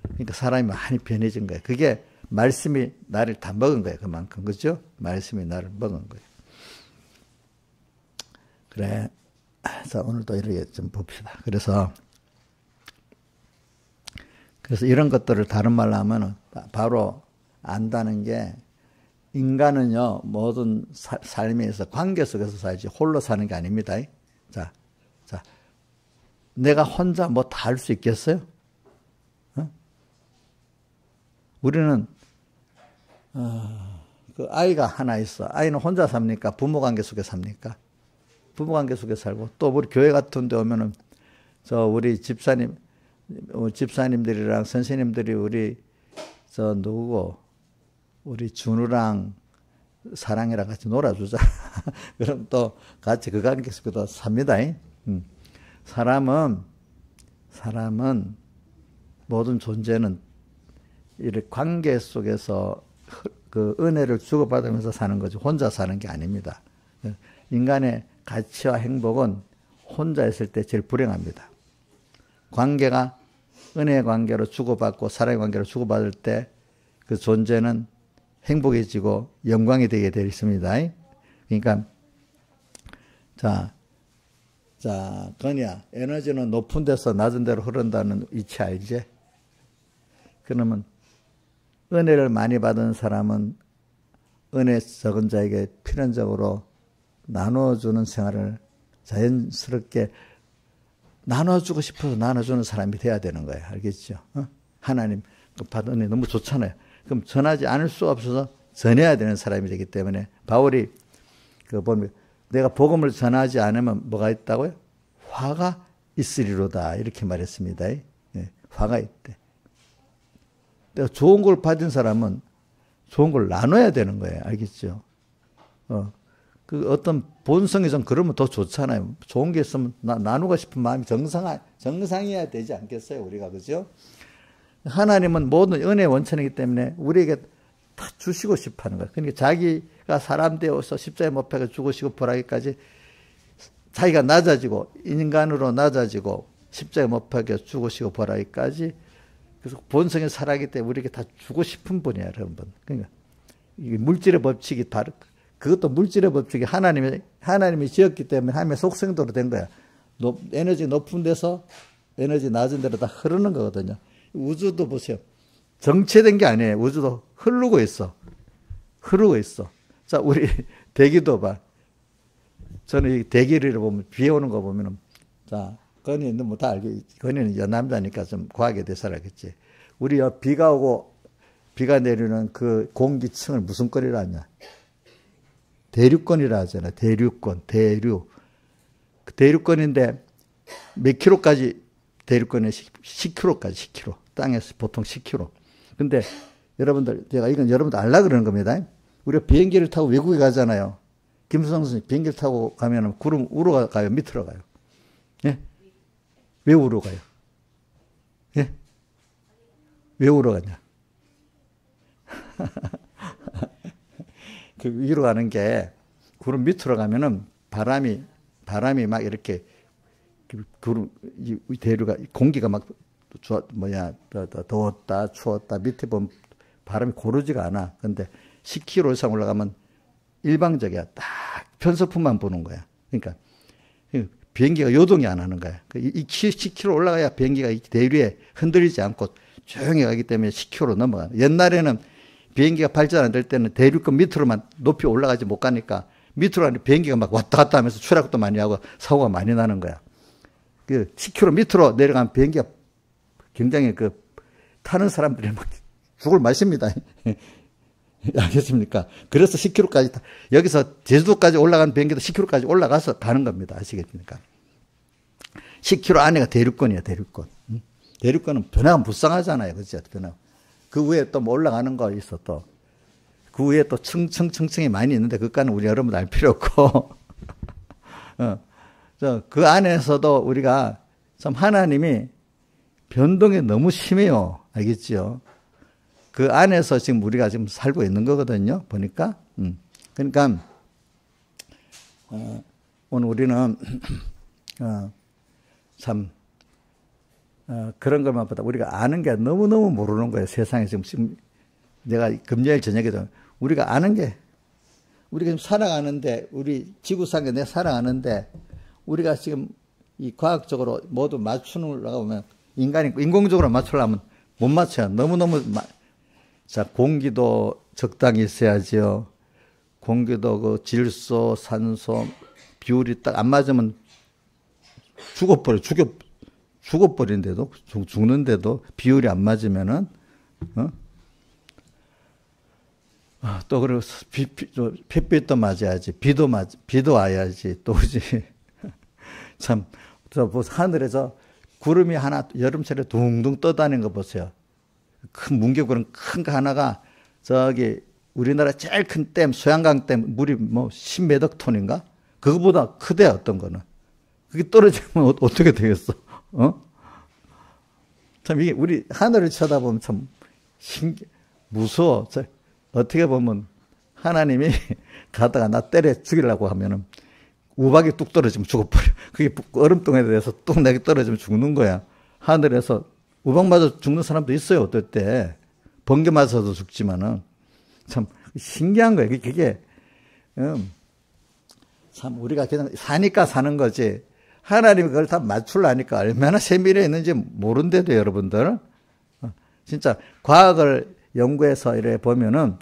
그러니까 사람이 많이 변해진 거예요. 그게 말씀이 나를 다 먹은 거예요. 그만큼. 그렇죠? 말씀이 나를 먹은 거예요. 그래. 자, 오늘도 이렇게 좀 봅시다. 그래서 이런 것들을 다른 말로 하면 바로 안다는 게, 인간은요, 모든 삶에서 관계 속에서 살지 홀로 사는 게 아닙니다. 자, 내가 혼자 뭐 다 할 수 있겠어요? 우리는 그 아이가 하나 있어. 아이는 혼자 삽니까? 부모 관계 속에 삽니까? 부모 관계 속에 살고, 또 우리 교회 같은 데 오면은 우리 집사님들이랑 선생님들이 우리 우리 준우랑 사랑이랑 같이 놀아주자. 그럼 또 같이 그 관계 속에서 삽니다. 사람은 모든 존재는 이렇게 관계 속에서 그 은혜를 주고받으면서 사는 거지 혼자 사는 게 아닙니다. 인간의 가치와 행복은 혼자 있을 때 제일 불행합니다. 관계가 은혜의 관계로 주고받고 사랑의 관계로 주고받을 때 그 존재는 행복해지고 영광이 되게 되어 있습니다. 그러니까 자, 건이야, 에너지는 높은 데서 낮은 데로 흐른다는 이치 알지? 그러면 은혜를 많이 받은 사람은 은혜 적은 자에게 필연적으로 나눠주는 생활을 자연스럽게 나눠주고 싶어서 나눠주는 사람이 돼야 되는 거예요. 알겠죠? 하나님 받은 은혜 너무 좋잖아요. 그럼 전하지 않을 수 없어서 전해야 되는 사람이 되기 때문에 바울이 그 보면 내가 복음을 전하지 않으면 뭐가 있다고요? 화가 있으리로다 이렇게 말했습니다. 화가 있대. 내가 좋은 걸 받은 사람은 좋은 걸 나눠야 되는 거예요. 알겠죠? 그 어떤 본성이 좀 그러면 더 좋잖아요. 좋은 게 있으면 나누고 싶은 마음이 정상이어야 되지 않겠어요? 우리가, 그죠? 하나님은 모든 은혜의 원천이기 때문에 우리에게 다 주시고 싶어 하는 거예요. 그러니까 자기가 사람 되어서 십자가에 못 박혀 죽으시고 부활하기까지 자기가 낮아지고 인간으로 낮아지고 십자가에 못 박혀 죽으시고 부활하기까지 그래서 본성이 살아있기 때문에 우리에게 다 주고 싶은 분이야, 여러분. 그러니까 이게 물질의 법칙이 그것도 물질의 법칙이 하나님이 지었기 때문에 하나님의 속성대로 된 거야. 에너지 높은 데서 에너지 낮은 데로 다 흐르는 거거든요. 우주도 보세요. 정체된 게 아니에요. 우주도 흐르고 있어. 자, 우리 대기도 봐. 저는 이 대기를 보면 비 오는 거 보면은 자, 건이는 뭐 다 알겠지. 건이는 여남자니까 좀 과학에 대해서 알겠지. 우리 비가 오고 비가 내리는 그 공기층을 무슨 권이라 하냐? 대류권이라 하잖아. 대류권. 그 대류권인데 몇 킬로까지 대류권에 10킬로까지 10킬로. 땅에서 보통 10킬로. 근데 여러분들, 제가 이건 여러분들 알라 그러는 겁니다. 우리가 비행기를 타고 외국에 가잖아요. 김수성 선생님 비행기를 타고 가면 구름 우로 가요? 밑으로 가요? 예? 왜 우로 가요? 예? 왜 우로 가냐? 그 위로 가는 게 구름 밑으로 가면은 바람이 막 이렇게 구름 대류가 공기가 막 더웠다 추웠다 밑에 보면 바람이 고르지가 않아. 근데 10km 이상 올라가면 일방적이야. 딱 편서풍만 부는 거야. 그러니까 비행기가 요동이 안 하는 거야. 이 10km 올라가야 비행기가 대류에 흔들리지 않고 조용히 가기 때문에 10km 넘어가. 옛날에는 비행기가 발전 안 될 때는 대류권 밑으로만 높이 올라가지 못 가니까 밑으로 가는 비행기가 막 왔다 갔다 하면서 추락도 많이 하고 사고가 많이 나는 거야. 그 10km 밑으로 내려가면 비행기가 굉장히 타는 사람들이 막 죽을 맛입니다. 알겠습니까? 그래서 10km까지 여기서 제주도까지 올라가는 비행기도 10km까지 올라가서 가는 겁니다. 아시겠습니까? 10km 안에가 대류권이야, 대류권. 대류권은 변화가 불쌍하잖아요. 그렇죠? 변화. 그 위에 또 뭐 올라가는 거 있어, 또. 그 위에 또 층층이 많이 있는데, 그까는 우리 여러분 알 필요 없고. 그 안에서도 우리가 참 하나님이 변동이 너무 심해요. 알겠죠? 그 안에서 지금 우리가 지금 살고 있는 거거든요. 보니까. 그러니까, 오늘 우리는, 참, 그런 것만 보다 우리가 아는 게 너무너무 모르는 거예요. 세상에 지금 내가 금요일 저녁에도 우리가 아는 게, 우리가 지금 살아가는데, 우리 지구상에 내가 살아가는데, 우리가 지금 이 과학적으로 모두 맞추려고 하면, 인공적으로 맞추려면 못 맞춰요. 너무너무, 자, 공기도 적당히 있어야죠. 공기도 그 질소, 산소, 비율이 딱 안 맞으면 죽어버린데도, 죽는데도 비율이 안 맞으면은, 또 그리고 햇빛도 맞아야지. 비도 와야지. 또 오지. 참, 하늘에서 구름이 하나 여름철에 둥둥 떠다니는 거 보세요. 큰 뭉게구름 큰 거 하나가 저기 우리나라 제일 큰 댐, 소양강 댐, 물이 뭐 10몇 톤인가? 그거보다 크대, 어떤 거는. 그게 떨어지면 어떻게 되겠어? 참, 이게 우리 하늘을 쳐다보면 참 무서워. 어떻게 보면 하나님이 가다가 나 때려 죽이려고 하면은 우박이 뚝 떨어지면 죽어버려. 그게 얼음덩에 대해서 뚝 내게 떨어지면 죽는 거야. 하늘에서 우박 맞아 죽는 사람도 있어요, 어떨 때. 번개 맞아서 죽지만은. 참 신기한 거예요. 그게, 참 우리가 그냥 사니까 사는 거지. 하나님이 그걸 다 맞추려니까 얼마나 세밀해 있는지 모른대도 여러분들. 진짜 과학을 연구해서 이래 보면은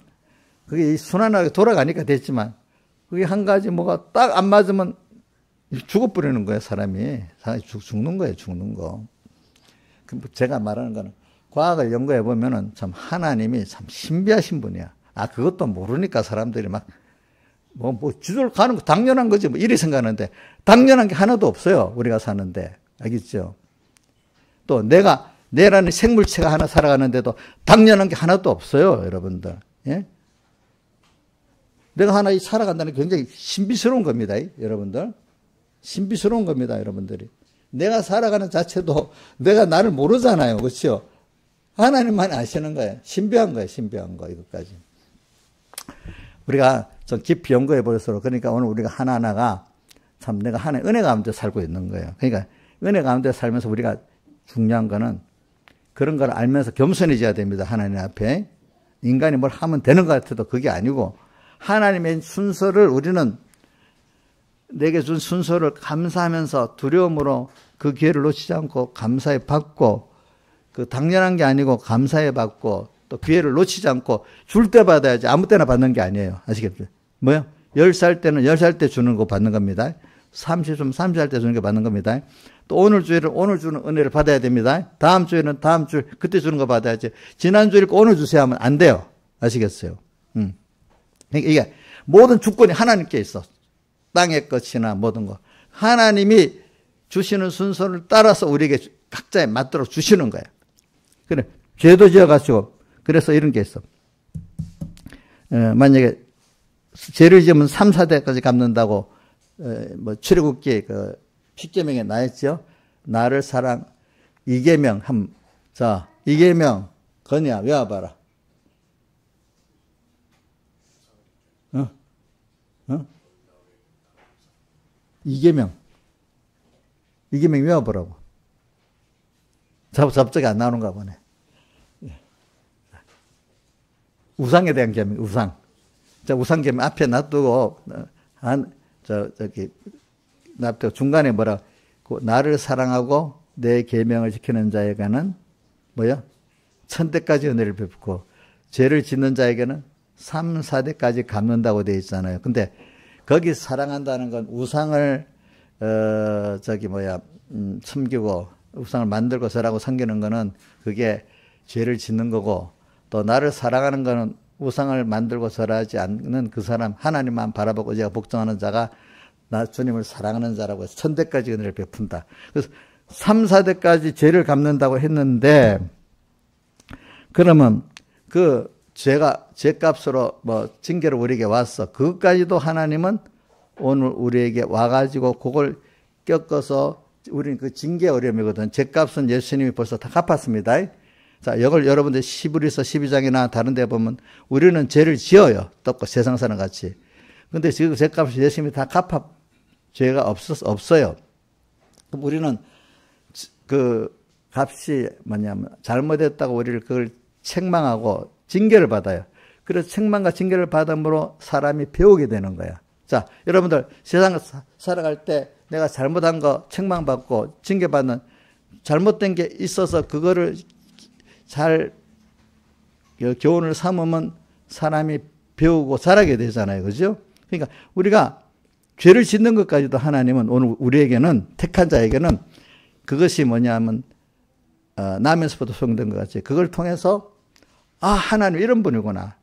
그게 순환하게 돌아가니까 됐지만 그게 한 가지 뭐가 딱 안 맞으면 죽어버리는 거예요, 사람이. 죽는 거예요, 죽는 거. 제가 말하는 거는 과학을 연구해 보면은 참 하나님이 참 신비하신 분이야. 그것도 모르니까 사람들이 막 지도를 가는 거 당연한 거지. 뭐 이리 생각하는데 당연한 게 하나도 없어요. 우리가 사는데. 알겠죠? 또 내라는 생물체가 하나 살아가는데도 당연한 게 하나도 없어요, 여러분들. 예? 내가 하나 살아간다는 게 굉장히 신비스러운 겁니다, 여러분들. 신비스러운 겁니다, 여러분들이. 내가 살아가는 자체도 내가 나를 모르잖아요. 그렇죠? 하나님만 아시는 거예요. 신비한 거예요, 신비한 거, 이것까지. 우리가 좀 깊이 연구해 볼수록, 그러니까 오늘 우리가 하나하나가 참 내가 하나의 은혜 가운데 살고 있는 거예요. 그러니까 은혜 가운데 살면서 우리가 중요한 거는 그런 걸 알면서 겸손해져야 됩니다. 하나님 앞에. 인간이 뭘 하면 되는 것 같아도 그게 아니고 하나님의 순서를 우리는 내게 준 순서를 감사하면서 두려움으로 그 기회를 놓치지 않고 감사해 받고 그 당연한 게 아니고 감사해 받고 또 기회를 놓치지 않고 줄 때 받아야지 아무 때나 받는 게 아니에요. 아시겠죠? 뭐요? 10살 때는 10살 때 주는 거 받는 겁니다. 30살 때 주는 거 받는 겁니다. 또 오늘 주일은 오늘 주는 은혜를 받아야 됩니다. 다음 주에는 다음 주 그때 주는 거 받아야지. 지난 주일 거 오늘 주세요 하면 안 돼요. 아시겠어요? 이게 모든 주권이 하나님께 있어. 땅의 것이나 모든 거. 하나님이 주시는 순서를 따라서 우리에게 각자에 맞도록 주시는 거예요. 그래, 죄도 지어가지고, 그래서 이런 게 있어. 만약에 죄를 지으면 3, 4대까지 갚는다고, 출애굽기 십계명에 나있죠. 나를 사랑, 이계명, 자, 이계명, 건이야, 외워봐라. 이계명 외워보라고. 갑자기 안 나오는가 보네. 우상에 대한 계명, 우상. 자, 우상 계명 앞에 놔두고, 놔두고 중간에 뭐라, 나를 사랑하고 내 계명을 지키는 자에게는 뭐야? 1000대까지 은혜를 베풀고, 죄를 짓는 자에게는 3, 4대까지 갚는다고 되어 있잖아요. 근데 거기 사랑한다는 건 우상을 섬기고 우상을 만들고 절하고 섬기는 거는 그게 죄를 짓는 거고, 또 나를 사랑하는 거는 우상을 만들고 절하지 않는 그 사람, 하나님만 바라보고 의지가 복종하는 자가 나 주님을 사랑하는 자라고 해서 1000대까지 은혜를 베푼다. 그래서 3, 4대까지 죄를 갚는다고 했는데, 그러면 그 죄값으로 징계로 우리에게 왔어. 그것까지도 하나님은 오늘 우리에게 와가지고 그걸 꺾어서 우리는 그 징계 어려움이거든. 죄값은 예수님이 벌써 다 갚았습니다. 자, 이걸 여러분들 히브리서 12장이나 다른 데 보면 우리는 죄를 지어요. 똑같이 세상 사람 같이. 근데 지금 죄값을 예수님이 다 갚아. 죄가 없어요. 그럼 우리는 그 값이 뭐냐면 잘못했다고 우리를 그걸 책망하고 징계를 받아요. 그래서 책망과 징계를 받음으로 사람이 배우게 되는 거야. 자, 여러분들 세상 살아갈 때 내가 잘못한 거 책망받고 징계받는 잘못된 게 있어서 그거를 잘 교훈을 삼으면 사람이 배우고 자라게 되잖아요. 그죠? 그러니까 우리가 죄를 짓는 것까지도 하나님은 오늘 우리에게는 택한 자에게는 그것이 뭐냐면 나면서부터 소용된 것 같이 그걸 통해서 하나님 이런 분이구나.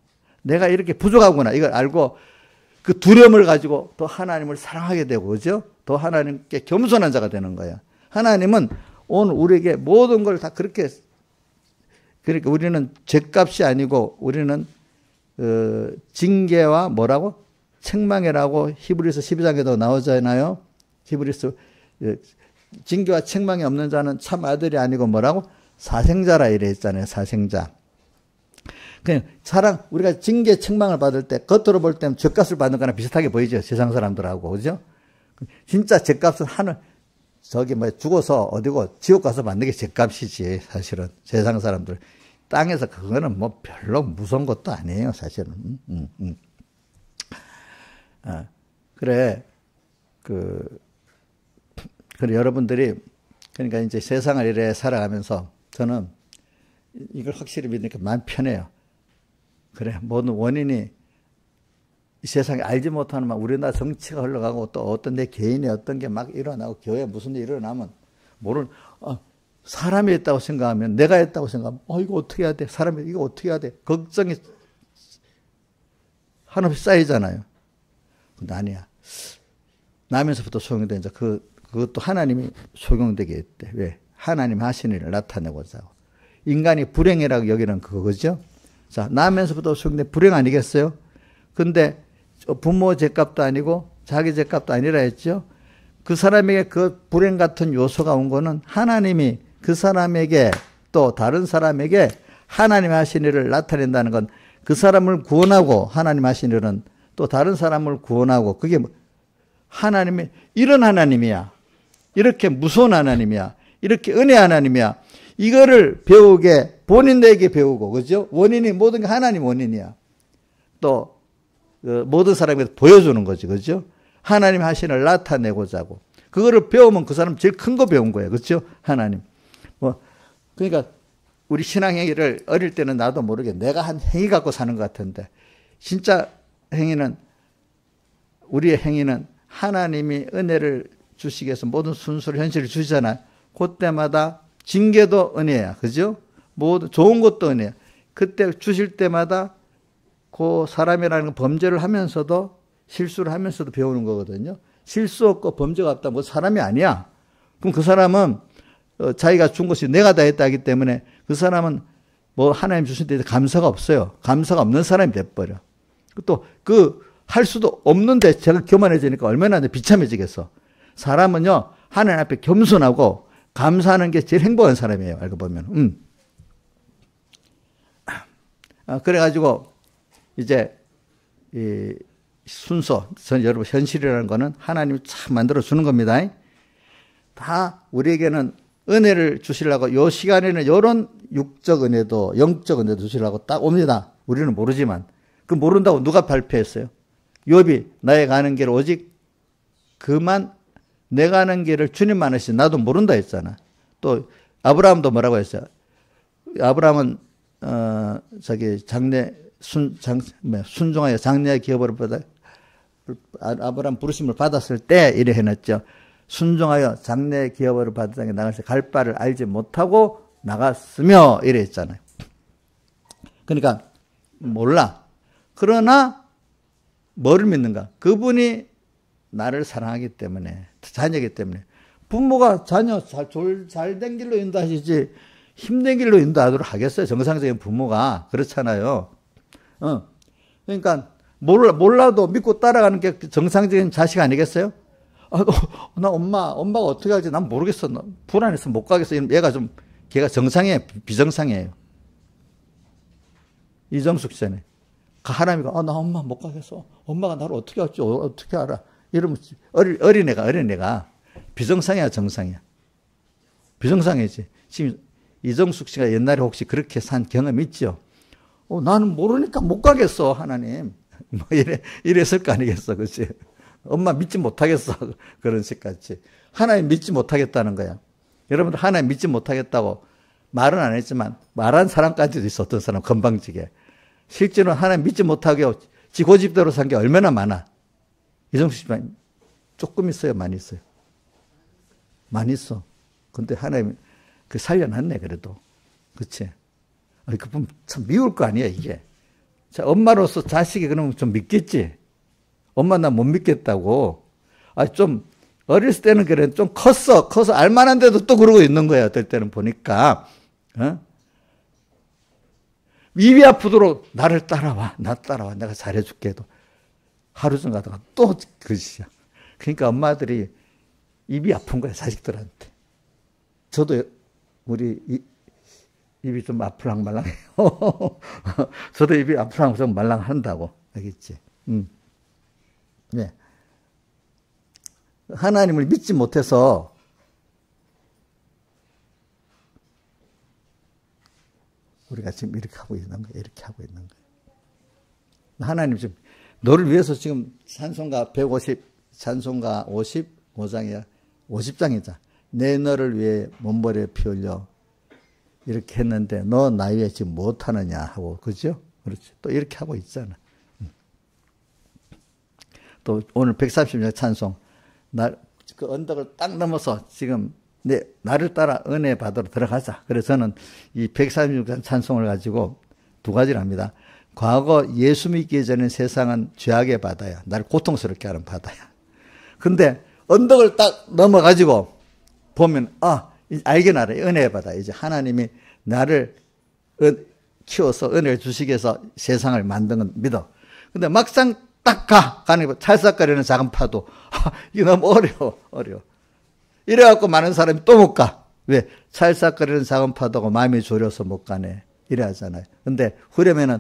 내가 이렇게 부족하구나. 이걸 알고 그 두려움을 가지고 더 하나님을 사랑하게 되고, 그죠? 더 하나님께 겸손한 자가 되는 거야. 하나님은 오늘 우리에게 모든 걸 다 그러니까 우리는 죄값이 아니고 우리는 징계와 뭐라고? 책망이라고 히브리서 12장에도 나오잖아요. 히브리서 징계와 책망이 없는 자는 참 아들이 아니고 뭐라고? 사생자라 이래 있잖아요. 사생자. 그냥 사랑 우리가 징계 책망을 받을 때 겉으로 볼 때는 죗값을 받는 거나 비슷하게 보이죠. 세상 사람들하고. 그죠? 진짜 죗값은 저기 죽어서 어디고 지옥 가서 받는 게 죗값이지. 사실은 세상 사람들. 땅에서 그거는 뭐 별로 무서운 것도 아니에요. 사실은. 그래 여러분들이 그러니까 이제 세상을 이래 살아가면서 저는 이걸 확실히 믿으니까 마음 편해요. 그래 모든 원인이 이 세상에 알지 못하는 막 우리나라 정치가 흘러가고 또 어떤 내 개인의 어떤 게 막 일어나고 교회에 무슨 일이 일어나면 사람이 했다고 생각하면 내가 했다고 생각하면 이거 어떻게 해야 돼? 사람이 이거 어떻게 해야 돼? 걱정이 한없이 쌓이잖아요. 근데 아니야. 나면서부터 소용되는 이제 그것도 하나님이 소용되게 했대. 왜? 하나님 하신 일을 나타내고자 하고. 인간이 불행이라고 여기는 그거죠. 자, 나면서부터 소용된 불행 아니겠어요? 근데 부모 죄값도 아니고 자기 죄값도 아니라 했죠. 그 사람에게 그 불행 같은 요소가 온 거는 하나님이 그 사람에게 또 다른 사람에게 하나님 하신 일을 나타낸다는 건 그 사람을 구원하고 하나님 하신 일은 또 다른 사람을 구원하고 그게 하나님이 이런 하나님이야. 이렇게 무서운 하나님이야. 이렇게 은혜 하나님이야. 이거를 배우게 본인에게 배우고 그죠? 원인이 모든 게 하나님 원인이야. 또 모든 사람에게 보여주는 거지. 그죠? 하나님 하신 일을 나타내고자 하고. 그거를 배우면 그 사람 제일 큰 거 배운 거예요. 그렇죠? 하나님. 그러니까 우리 신앙 행위를 어릴 때는 나도 모르게 내가 한 행위 갖고 사는 것 같은데 진짜 행위는 우리의 행위는 하나님이 은혜를 주시기 위해서 모든 순수를 현실을 주시잖아요. 그때마다 징계도 은혜야. 그죠? 모두 좋은 것도 은혜야. 그때 주실 때마다 그 사람이라는 범죄를 하면서도 실수를 하면서도 배우는 거거든요. 실수 없고 범죄가 없다. 뭐 사람이 아니야. 그럼 그 사람은 자기가 준 것이 내가 다 했다 하기 때문에 그 사람은 뭐 하나님 주신 데 감사가 없어요. 감사가 없는 사람이 돼버려. 또 할 수도 없는데 제가 교만해지니까 얼마나 비참해지겠어. 사람은요 하나님 앞에 겸손하고 감사하는 게 제일 행복한 사람이에요. 알고 보면. 그래가지고 이제 이 순서, 여러분 현실이라는 거는 하나님이 참 만들어 주는 겁니다. 다 우리에게는 은혜를 주시려고 요 시간에는 이런 육적 은혜도 영적 은혜도 주시려고 딱 옵니다. 우리는 모르지만 그 모른다고 누가 발표했어요? 욥이 나의 가는 길 오직 그만 내가 가는 길을 주님만 하시지 나도 모른다 했잖아. 또 아브라함도 뭐라고 했어요? 아브라함은 순종하여 장래의 기업을 받아 아브라함 부르심을 받았을 때 이래 해놨죠. 순종하여 장래의 기업을 받은 땅에 나가서 갈 바를 알지 못하고 나갔으며 이래 했잖아요. 그러니까 몰라. 그러나 뭐를 믿는가? 그분이 나를 사랑하기 때문에 자녀이기 때문에 부모가 자녀 잘된 길로 인도하시지 힘든 길로 인도하도록 하겠어요. 정상적인 부모가 그렇잖아요. 그러니까 몰라도 믿고 따라가는 게 정상적인 자식 아니겠어요? 나 엄마가 어떻게 할지 난 모르겠어. 불안해서 못 가겠어. 걔가 정상이에요? 비정상이에요? 이정숙 씨네. 하나님이 나 엄마 못 가겠어. 엄마가 나를 어떻게 할지 어떻게 알아? 이러면 어린애가 비정상이야, 정상이야? 비정상이지. 지금 이정숙 씨가 옛날에 혹시 그렇게 산 경험 있죠? 나는 모르니까 못 가겠어, 하나님. 뭐 이랬을 거 아니겠어, 그치? 엄마 믿지 못하겠어. 그런 식같이. 하나님 믿지 못하겠다는 거야. 여러분들 하나님 믿지 못하겠다고 말은 안 했지만 말한 사람까지도 있어. 어떤 사람 건방지게. 실제로 하나님 믿지 못하게 지 고집대로 산 게 얼마나 많아. 이정수 씨만 조금 있어요? 많이 있어요? 많이 있어. 근데 하나님 살려놨네 그래도. 그치? 그분 참 미울 거 아니야 이게. 자, 엄마로서 자식이 그러면 좀 믿겠지? 엄마 나 못 믿겠다고. 좀 어렸을 때는 그래. 좀 커서 알만한데도 또 그러고 있는 거야. 어떨 때는 보니까. 입이 아프도록 나를 따라와. 나 따라와. 내가 잘해줄게. 도 하루 좀 가다가 또 그 짓이야. 그러니까 엄마들이 입이 아픈 거야, 자식들한테. 저도 우리 입이 좀 아플랑말랑해요. 저도 입이 아플랑 좀 말랑한다고. 알겠지? 네. 하나님을 믿지 못해서 우리가 지금 이렇게 하고 있는 거예요. 이렇게 하고 있는 거예요. 하나님 지금 너를 위해서 지금 찬송가 150, 찬송가 55장이야. 50장이자. 내 너를 위해 몸버려 피 흘려. 이렇게 했는데 너 나 위해 지금 못하느냐 하고. 그죠? 그렇지. 또 이렇게 하고 있잖아. 또 오늘 130장 찬송. 그 언덕을 딱 넘어서 지금 나를 따라 은혜 받으러 들어가자. 그래서 저는 이 136장 찬송을 가지고 두 가지를 합니다. 과거 예수 믿기 전에 세상은 죄악의 바다야. 나를 고통스럽게 하는 바다야. 근데 언덕을 딱 넘어가지고 보면 알게 나라 은혜의 바다. 이제 하나님이 나를 키워서 은혜를 주시기 위해서 세상을 만든 건 믿어. 근데 막상 딱 가는 찰싹거리는 작은 파도. 이게 너무 어려워. 이래갖고 많은 사람이 또 못 가. 왜? 찰싹거리는 작은 파도가 마음이 졸여서 못 가네. 이래 하잖아요. 근데 후렴에는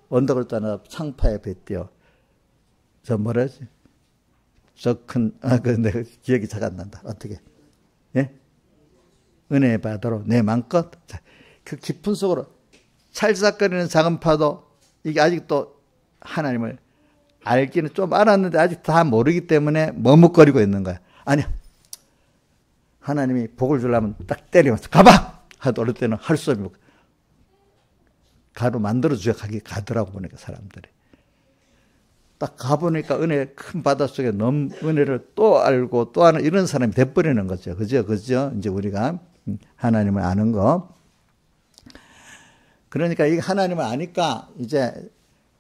언덕을 떠나 창파에 뱉대요. 저 뭐라지? 저 큰, 내가 기억이 잘 안 난다. 어떻게? 예? 은혜의 바다로 내 맘껏. 그 깊은 속으로 찰싹거리는 작은 파도. 이게 아직도 하나님을 알기는 좀 알았는데 아직 다 모르기 때문에 머뭇거리고 있는 거야. 아니야. 하나님이 복을 주려면 딱 때리면서 가봐! 하도 어릴 때는 할 수 없고 가로 만들어줘야 가더라고 보니까 사람들이. 딱 가보니까 은혜 큰 바닷속에 은혜를 또 알고 또 아는 이런 사람이 돼버리는 거죠. 그죠? 이제 우리가 하나님을 아는 거. 그러니까 이 하나님을 아니까 이제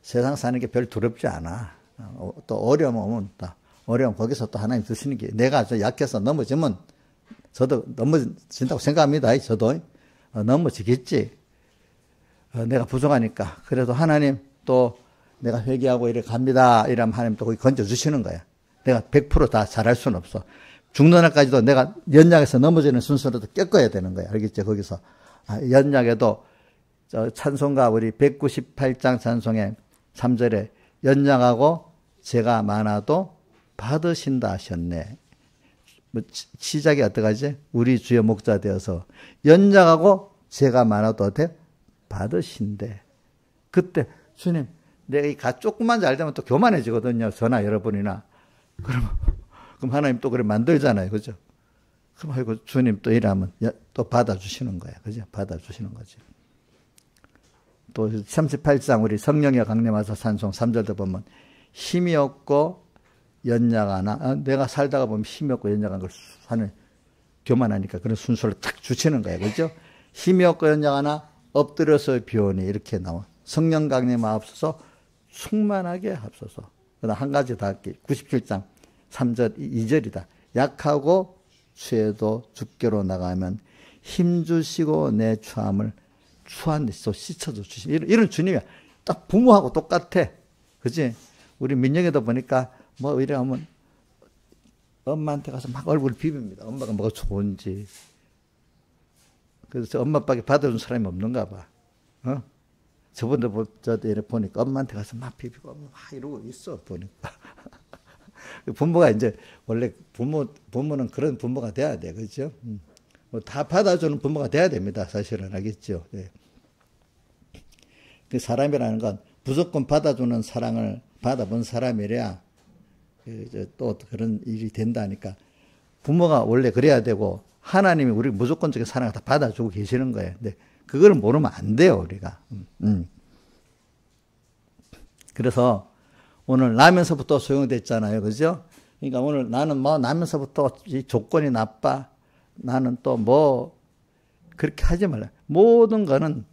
세상 사는 게 별 두렵지 않아. 또 어려움 오면 어려움 거기서 또 하나님 주시는 게 내가 좀 약해서 넘어지면 저도 넘어진다고 생각합니다. 저도 넘어지겠지. 내가 부족하니까. 그래도 하나님 또 내가 회개하고 이렇게 갑니다. 이러면 하나님 또 거기 건져주시는 거야. 내가 100% 다 잘할 수는 없어. 죽는 날까지도 내가 연약에서 넘어지는 순서로도 꺾어야 되는 거야. 알겠죠? 거기서. 연약에도 찬송가 우리 198장 찬송의 3절에 연약하고 죄가 많아도 받으신다 하셨네. 시작이 어떡하지? 우리 주의 목자 되어서 연약하고 죄가 많아도 어때? 받으신대. 그때 주님 내가 이 조금만 잘 되면 또 교만해지거든요. 저나 여러분이나. 그럼 하나님 또 그래 만들잖아요. 그죠? 그럼 아이고 주님 또 이러면 또 받아주시는 거야. 그죠? 받아주시는 거죠. 또 38장 우리 성령의 강림하사 찬송 3절도 보면 힘이 없고 연약하나 내가 살다가 보면 힘이 없고 연약한 걸 하는 교만하니까 그런 순서를 탁 주시는 거예요. 그죠? 힘이 없고 연약하나 엎드려서 비오니 이렇게 나와. 성령 강림하옵소서 충만하게 합소서. 그다음 한 가지 더 할게. 97장 3절 2절이다. 약하고 취해도 죽게로 나가면 힘주시고 내 추함을 추한 데서 씻어줘 주시. 이런 주님이야. 딱 부모하고 똑같아. 그지? 우리 민영이도 보니까 뭐 이래 하면 엄마한테 가서 막 얼굴 비빕니다. 엄마가 뭐가 좋은지. 그래서 엄마 밖에 받아준 사람이 없는가 봐. 저번에 저도 이렇게 보니까 엄마한테 가서 막 비비고 막 이러고 있어 보니까. 부모가 이제 원래 부모는 그런 부모가 돼야 돼. 그렇죠? 뭐 다 받아주는 부모가 돼야 됩니다. 사실은 알겠죠? 네. 그 사람이라는 건 무조건 받아주는 사랑을 받아본 사람이래야 또 그런 일이 된다니까. 부모가 원래 그래야 되고 하나님이 우리 무조건적인 사랑을 다 받아주고 계시는 거예요. 근데 그걸 모르면 안 돼요, 우리가. 그래서 오늘 나면서부터 소용됐잖아요. 그죠? 그러니까 오늘 나는 뭐 나면서부터 이 조건이 나빠. 나는 또 뭐 그렇게 하지 말라. 모든 거는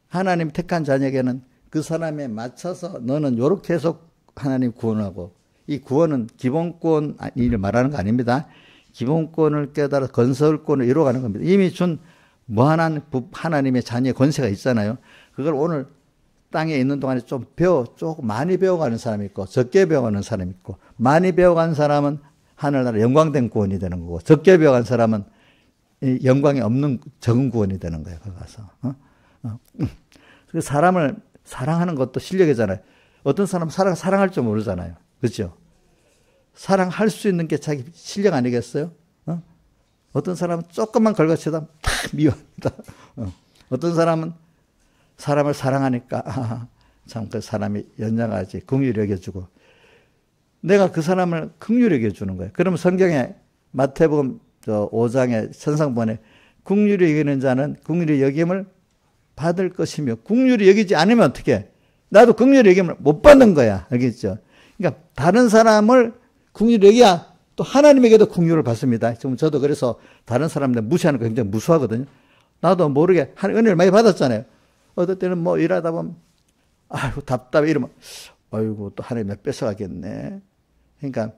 하나님 택한 자녀에게는 그 사람에 맞춰서 너는 요렇게 해서 하나님 구원하고 이 구원은 기본권을 말하는 거 아닙니다. 기본권을 깨달아 건설권을 이루어가는 겁니다. 이미 준 무한한 하나님의 자녀의 권세가 있잖아요. 그걸 오늘 땅에 있는 동안에 조금 많이 배워가는 사람이 있고, 적게 배워가는 사람이 있고, 많이 배워간 사람은 하늘나라 영광된 구원이 되는 거고, 적게 배워간 사람은 영광이 없는 적은 구원이 되는 거예요. 거기 가서. 그 사람을 사랑하는 것도 실력이잖아요. 어떤 사람은 사랑할 줄 모르잖아요. 그렇죠? 사랑할 수 있는 게 자기 실력 아니겠어요? 어떤 사람은 조금만 걸거치다 탁 미워합니다. 어떤 사람은 사람을 사랑하니까 참 그 사람이 연장하지 긍휼히 여겨주고, 내가 그 사람을 긍휼히 여겨주는 거예요. 그러면 성경에 마태복음 5장에 천상본에 긍휼히 여기는 자는 긍휼히 여김을 받을 것이며, 긍휼히 여기지 않으면 어떻게? 나도 긍휼히 여김을 못 받는 거야. 알겠죠? 그러니까 다른 사람을 긍휼히 여기야 또 하나님에게도 긍휼을 받습니다. 지금 저도 그래서 다른 사람들 무시하는 거 굉장히 무수하거든요. 나도 모르게 은혜를 많이 받았잖아요. 어떨 때는 뭐 일하다 보면 아이고 답답해 이러면 아이고 또 하나님 몇 뺏어가겠네. 그러니까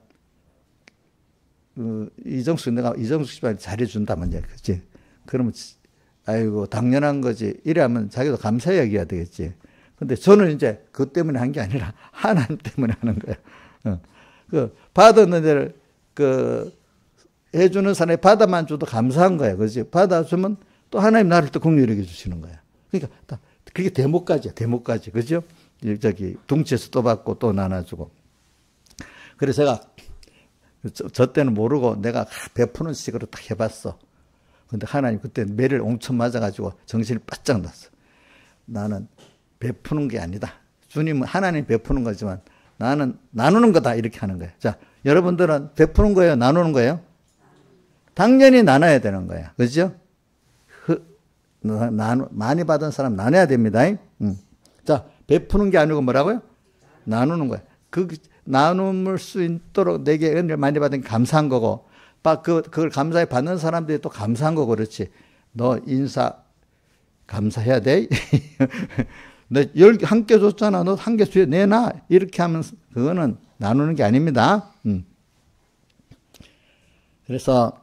이정숙 씨한테 잘해준다면 이제 그렇지. 그러면 아이고 당연한 거지. 이래하면 자기도 감사히 여겨야 되겠지. 근데 저는 이제 그것 때문에 한 게 아니라 하나님 때문에 하는 거예요. 그 받았는 데를 해주는 사람이 받아만 줘도 감사한 거예요. 그렇지? 받아주면 또 하나님 나를 또 긍휼히 여겨 주시는 거야. 그러니까 그게 대목까지야. 대목까지. 그죠? 저기 둥치에서 또 받고 또 나눠주고. 그래서 제가 저 때는 모르고 내가 베푸는 식으로 딱 해봤어. 근데 하나님 그때 매를 옹천 맞아가지고 정신이 바짝 났어. 나는 베푸는 게 아니다. 주님은 하나님 베푸는 거지만 나는 나누는 거다. 이렇게 하는 거예요. 자, 여러분들은 베푸는 거예요? 나누는 거예요? 당연히 나눠야 되는 거야. 그죠? 많이 받은 사람 나눠야 됩니다. 자, 베푸는 게 아니고 뭐라고요? 나누는 거야. 그 나눔을 수 있도록 내게 은혜를 많이 받은 게 감사한 거고, 그걸 감사히 받는 사람들이 또 감사한 거고, 그렇지. 너 인사 감사해야 돼? 너 10개 한 개 줬잖아. 너 한 개 내놔. 이렇게 하면 그거는 나누는 게 아닙니다. 그래서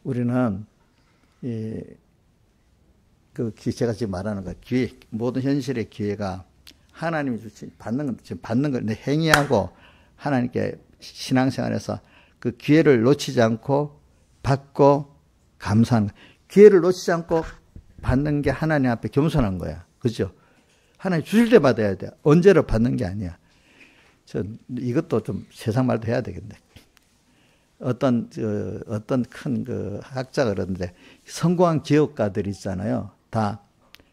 우리는 제가 지금 말하는 거 기회, 모든 현실의 기회가 하나님이 주신 받는 걸 행위하고 하나님께 신앙생활에서 그 기회를 놓치지 않고 받고 감사하는 거예요. 기회를 놓치지 않고 받는 게 하나님 앞에 겸손한 거야. 그죠? 하나님 주실 때 받아야 돼. 언제로 받는 게 아니야. 이것도 좀 세상 말도 해야 되겠네. 어떤 큰 학자가 그러는데, 성공한 기업가들 있잖아요. 다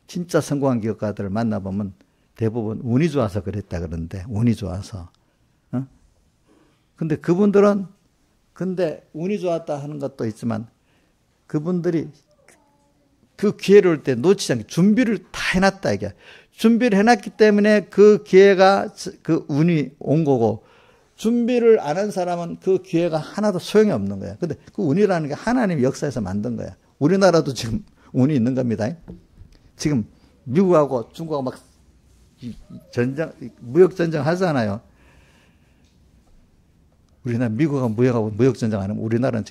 진짜 성공한 기업가들을 만나보면 대부분 운이 좋아서 그랬다 그러는데, 운이 좋아서. 근데 그분들은, 운이 좋았다 하는 것도 있지만, 그분들이 그 기회를 올 때 놓치지 않게 준비를 다 해놨다, 이게. 준비를 해놨기 때문에 그 기회가, 그 운이 온 거고, 준비를 안 한 사람은 그 기회가 하나도 소용이 없는 거야. 근데 그 운이라는 게 하나님 역사에서 만든 거야. 우리나라도 지금 운이 있는 겁니다. 지금 미국하고 중국하고 막 무역전쟁 하잖아요. 우리나라 미국하고 무역전쟁 안 하면 우리나라는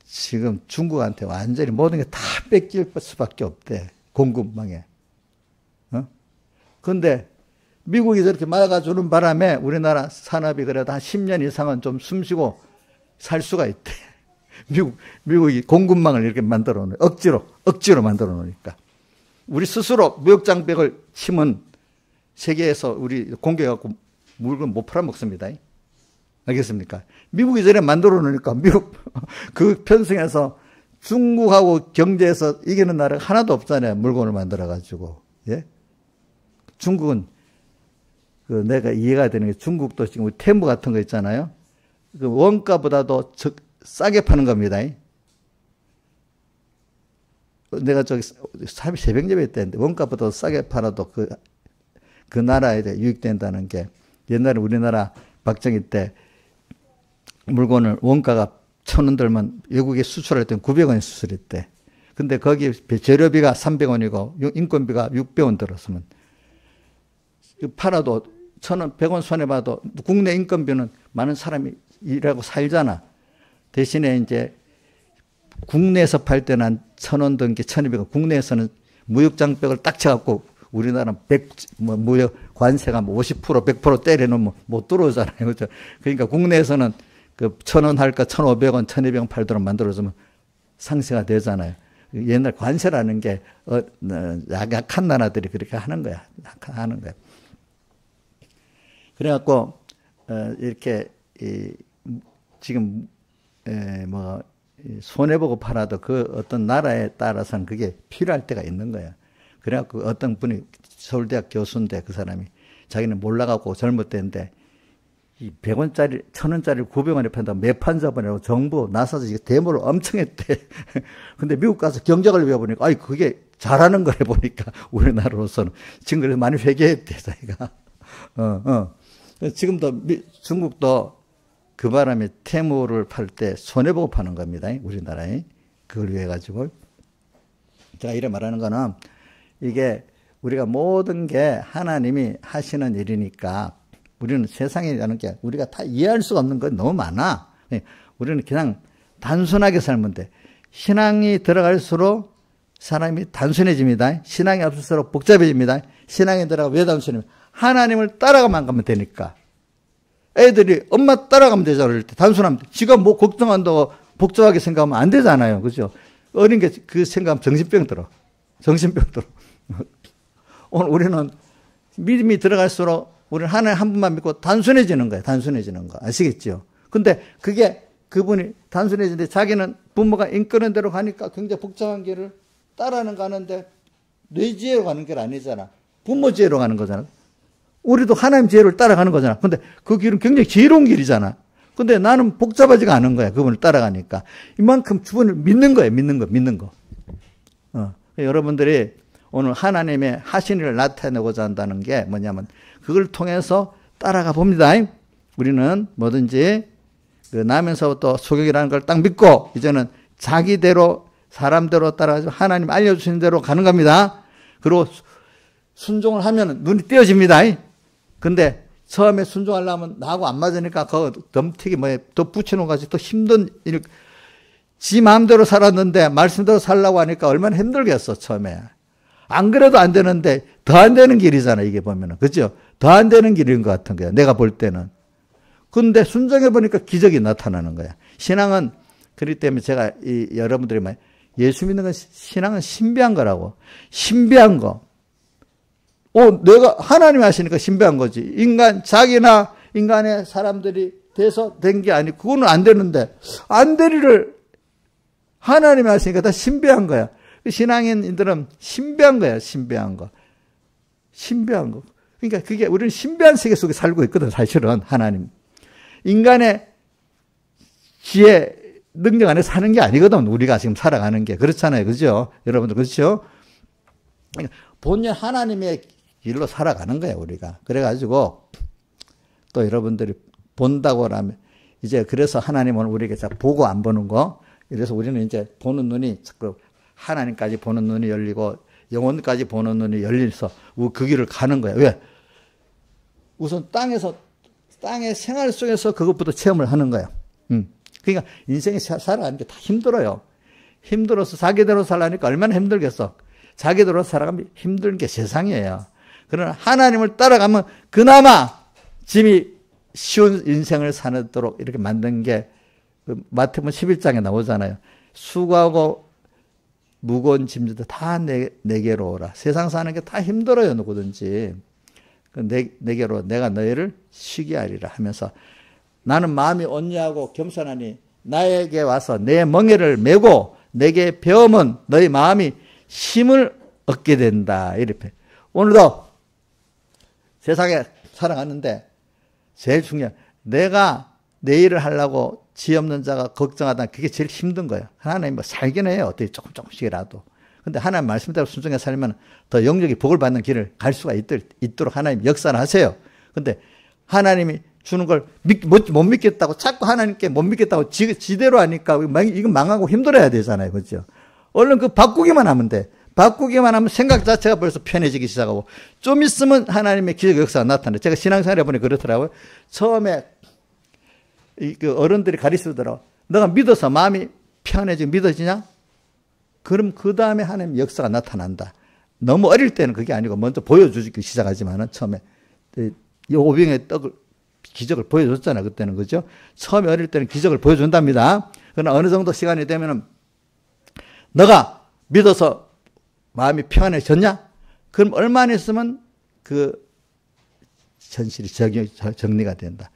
지금 중국한테 완전히 모든 게 다 뺏길 수밖에 없대. 공급망에. 근데 미국이 저렇게 막아주는 바람에 우리나라 산업이 그래도 한 10년 이상은 좀 숨쉬고 살 수가 있대. 미국이 공급망을 이렇게 만들어 놓으니까, 억지로 만들어 놓으니까. 우리 스스로 무역장벽을 치면 세계에서 우리 공격해갖고 물건 못 팔아먹습니다. 알겠습니까? 미국이 저래 만들어 놓으니까 미국 그 편성에서 중국하고 경제에서 이기는 나라가 하나도 없잖아요. 물건을 만들어가지고. 예? 중국은 내가 이해가 되는 게, 중국도 지금 우리 테무 같은 거 있잖아요. 그 원가보다도 싸게 파는 겁니다. 내가 새벽 예배 때인데 원가보다 싸게 팔아도 그 나라에 유익된다는 게, 옛날에 우리나라 박정희 때 물건을 원가가 1,000원 들면 외국에 수출할 때는 900원에 수출했대. 근데 거기 재료비가 300원이고 인건비가 600원 들었으면 팔아도 1,000원, 100원 손해봐도 국내 인건비는 많은 사람이 일하고 살잖아. 대신에 이제 국내에서 팔 때는 한 1,000원 등기 1,200원. 국내에서는 무역장벽을 딱 쳐갖고 우리나라 무역 관세가 50%, 100% 때려놓으면 못 들어오잖아요. 그죠? 그러니까 국내에서는 그 1,000원 할까 1,500원, 1,200원 팔도록 만들어주면 상세가 되잖아요. 옛날 관세라는 게 약한 나라들이 그렇게 하는 거야. 하는 거야. 그래갖고 이렇게 지금 손해보고 팔아도 그 어떤 나라에 따라서는 그게 필요할 때가 있는 거야. 그래갖고 어떤 분이 서울대학 교수인데 그 사람이 자기는 몰라갖고 젊었대는데 이 100원짜리, 1,000원짜리 900원에 판다고 매판 잡아내고 정부, 나사도 데모를 엄청 했대. 근데 미국 가서 경제학을 배워보니까, 아이, 그게 잘하는 거래 보니까 우리나라로서는. 지금 그래서 많이 회개했대, 자기가. 지금도 중국도 그 바람에 태무를 팔 때 손해보고 파는 겁니다. 우리나라에. 그걸 위해 가지고. 제가 이래 말하는 거는 이게 우리가 모든 게 하나님이 하시는 일이니까 우리는 세상이라는 게 우리가 다 이해할 수가 없는 건 너무 많아. 우리는 그냥 단순하게 살면 돼. 신앙이 들어갈수록 사람이 단순해집니다. 신앙이 없을수록 복잡해집니다. 신앙이 들어가면 왜 단순해집니까? 하나님을 따라가만 가면 되니까. 애들이 엄마 따라가면 되잖아. 그럴 때 단순하면 돼. 지가 뭐 걱정한다고 복잡하게 생각하면 안 되잖아요. 그죠? 어린 게 그 생각하면 정신병 들어. 정신병 들어. 오늘 우리는 믿음이 들어갈수록 우리는 하나님 한 분만 믿고 단순해지는 거예요. 단순해지는 거. 아시겠죠? 근데 그게 그분이 단순해지는데 자기는 부모가 인끄는 대로 가니까 굉장히 복잡한 길을 따라는 가는데 내 지혜로 가는 길 아니잖아. 부모 지혜로 가는 거잖아. 우리도 하나님 지혜를 따라가는 거잖아. 근데 그 길은 굉장히 지혜로운 길이잖아. 근데 나는 복잡하지가 않은 거야. 그분을 따라가니까. 이만큼 주분을 믿는 거예요. 믿는 거. 여러분들이 오늘 하나님의 하신 일을 나타내고자 한다는 게 뭐냐면 그걸 통해서 따라가 봅니다. 우리는 뭐든지 그 나면서부터 소경이라는 걸 딱 믿고 이제는 자기대로 사람대로 따라가서 하나님 알려주신 대로 가는 겁니다. 그리고 순종을 하면 눈이 띄어집니다. 근데 처음에 순종하려면 나하고 안 맞으니까 그거 덤튀기 더 붙여놓은 것이 또 힘든 일. 지 마음대로 살았는데 말씀대로 살라고 하니까 얼마나 힘들겠어 처음에. 안 그래도 안 되는데 더 안 되는 길이잖아 이게 보면은. 그죠? 더 안 되는 길인 것 같은 거야 내가 볼 때는. 근데 순종해 보니까 기적이 나타나는 거야. 신앙은 그렇기 때문에 제가 여러분들이 예수 믿는 건 신앙은 신비한 거라고. 신비한 거. 내가 하나님이 하시니까 신비한 거지. 자기나 인간의 사람들이 돼서 된 게 아니고 그거는 안 되는데 안 되리를 하나님이 하시니까 다 신비한 거야. 신앙인들은 신비한 거야. 신비한 거. 그러니까 그게 우리는 신비한 세계 속에 살고 있거든. 사실은 하나님. 인간의 지혜, 능력 안에 사는 게 아니거든. 우리가 지금 살아가는 게. 그렇잖아요. 그죠? 여러분들 그렇죠? 그러니까 본연 하나님의 길로 살아가는 거야 우리가. 그래가지고 또 여러분들이 본다고 하면 이제 그래서 하나님은 우리에게 보고 안 보는 거. 그래서 우리는 이제 보는 눈이 하나님까지 보는 눈이 열리고 영혼까지 보는 눈이 열려서 그 길을 가는 거야. 왜? 우선 땅의 생활 속에서 그것부터 체험을 하는 거야. 그러니까 인생에 살아가는 게 다 힘들어요. 힘들어서 자기대로 살라니까 얼마나 힘들겠어. 자기대로 살아가면 힘든 게 세상이에요. 그러나 하나님을 따라가면 그나마 짐이 쉬운 인생을 사도록 이렇게 만든 게 마태복음 11장에 나오잖아요. 수고하고 무거운 짐들도 다 내게로 오라. 세상 사는 게 다 힘들어요. 누구든지. 내게로 내가 너희를 쉬게 하리라 하면서 나는 마음이 온유하고 겸손하니 나에게 와서 내 멍에를 메고 내게 배우면 너희 마음이 힘을 얻게 된다. 이렇게. 오늘도 세상에 살아가는데 제일 중요한 내가 내 일을 하려고 지 없는 자가 걱정하다 그게 제일 힘든 거예요. 하나님 살긴 해요. 어떻게 조금씩이라도. 근데 하나님 말씀대로 순종해 살면 더 영적인 복을 받는 길을 갈 수가 있도록 하나님 역사를 하세요. 근데 하나님이 주는 걸 못 믿겠다고 자꾸 하나님께 못 믿겠다고 지대로 하니까 이건 망하고 힘들어야 되잖아요. 그렇죠? 얼른 바꾸기만 하면 돼. 바꾸기만 하면 생각 자체가 벌써 편해지기 시작하고 좀 있으면 하나님의 기적 역사가 나타나요. 제가 신앙생활 해보니 그렇더라고요. 처음에 어른들이 가르치더라고. 너가 믿어서 마음이 평안해지고 믿어지냐? 그럼 그 다음에 하나님 역사가 나타난다. 너무 어릴 때는 그게 아니고 먼저 보여주기 시작하지만은 처음에 오병의 떡을 기적을 보여줬잖아 그때는 그죠? 처음에 어릴 때는 기적을 보여준답니다. 그러나 어느 정도 시간이 되면은 너가 믿어서 마음이 평안해졌냐? 그럼 얼마나 있으면 그 현실이 정리가 된다.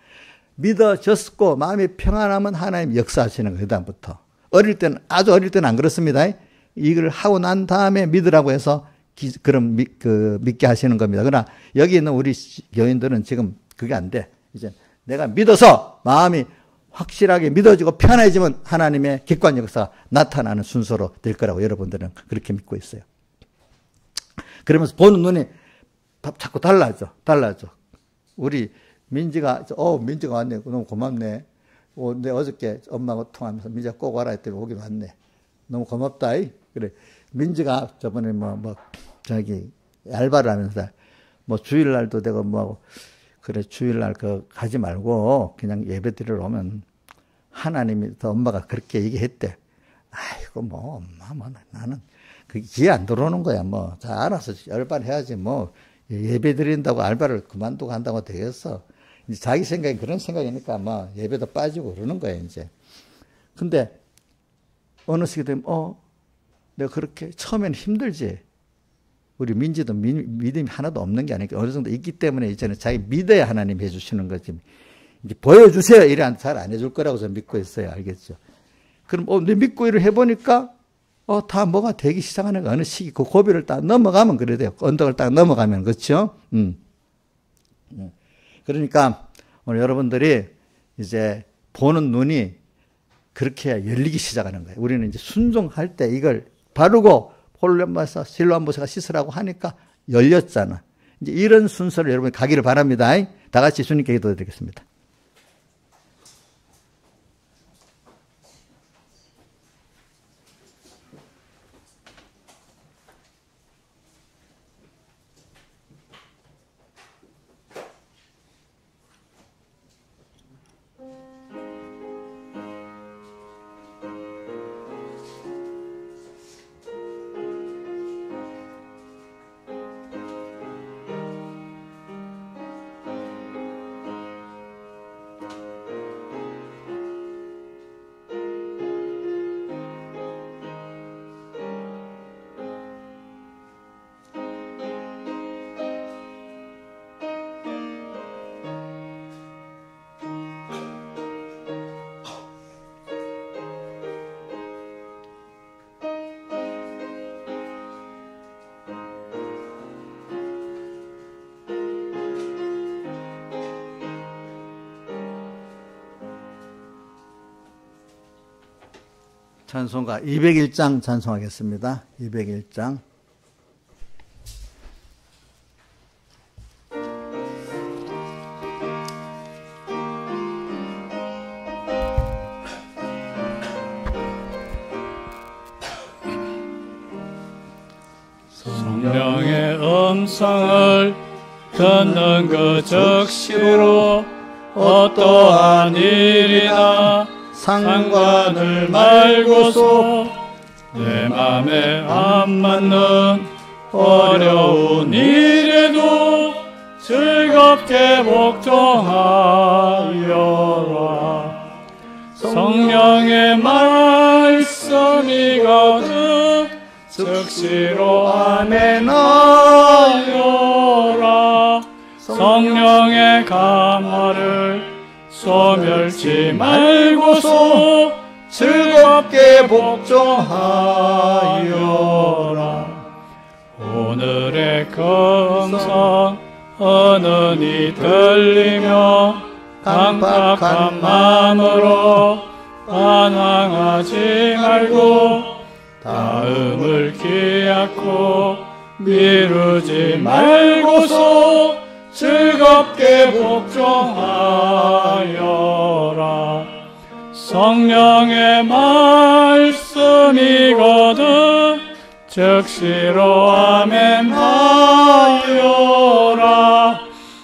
믿어졌고 마음이 평안하면 하나님 역사하시는 거예요. 그다음부터. 어릴 때는 아주 어릴 때는 안 그렇습니다. 이걸 하고 난 다음에 믿으라고 해서 그럼 믿게 하시는 겁니다. 그러나 여기 있는 우리 교인들은 지금 그게 안 돼. 이제 내가 믿어서 마음이 확실하게 믿어지고 편해지면 하나님의 객관 역사가 나타나는 순서로 될 거라고 여러분들은 그렇게 믿고 있어요. 그러면서 보는 눈이 자꾸 달라져. 우리 민지가 왔네. 너무 고맙네. 내 어저께 엄마하고 통화하면서 민지가 꼭 와라 했더니 오긴 왔네. 너무 고맙다. 그래. 민지가 저번에 알바를 하면서 주일날도 내가 그래, 주일날 가지 말고 그냥 예배 드리러 오면 하나님이 또 엄마가 그렇게 얘기했대. 아이고, 엄마, 나는 그게 기회 안 들어오는 거야. 자, 알아서 알바를 해야지. 예배 드린다고 알바를 그만두고 한다고 되겠어. 이제 자기 생각이 그런 생각이니까 예배도 빠지고 그러는 거야, 이제. 근데 어느 시기 되면, 내가 그렇게 처음에는 힘들지. 우리 민지도 믿음이 하나도 없는 게 아니고 어느 정도 있기 때문에 이제는 자기 믿어야 하나님 해주시는 거지. 이제 보여주세요. 이래 잘 안 해줄 거라고 저는 믿고 있어요. 알겠죠? 그럼 내 믿고 일을 해보니까 다 뭐가 되기 시작하는 거 어느 시기 그 고비를 딱 넘어가면 그래 돼요. 언덕을 딱 넘어가면 그렇죠? 그러니까 오늘 여러분들이 이제 보는 눈이 그렇게 열리기 시작하는 거예요. 우리는 이제 순종할 때 이걸 바르고 홀렘바사 실로암보사가 씻으라고 하니까 열렸잖아. 이제 이런 순서를 여러분이 가기를 바랍니다. 다 같이 주님께 기도드리겠습니다. 찬송가 201장 찬송하겠습니다. 201장. 성령의 음성을 듣는 그 즉시로 어떠한 일이나 상관을 말고서 내 맘에 안 맞는 어려운 일에도 즐겁게 복종하여라. 성령의 말씀이거든 즉시로 아멘하여라. 성령의 감화를 소멸치 말고서 즐겁게 복종하여라. 오늘의 금성 은은히 들리며 강팍한 마음으로 반항하지 말고 다음을 기약코 미루지 말고서 즐겁게 복종하여라. 성령의 말씀이거든 즉시로 아멘하여라.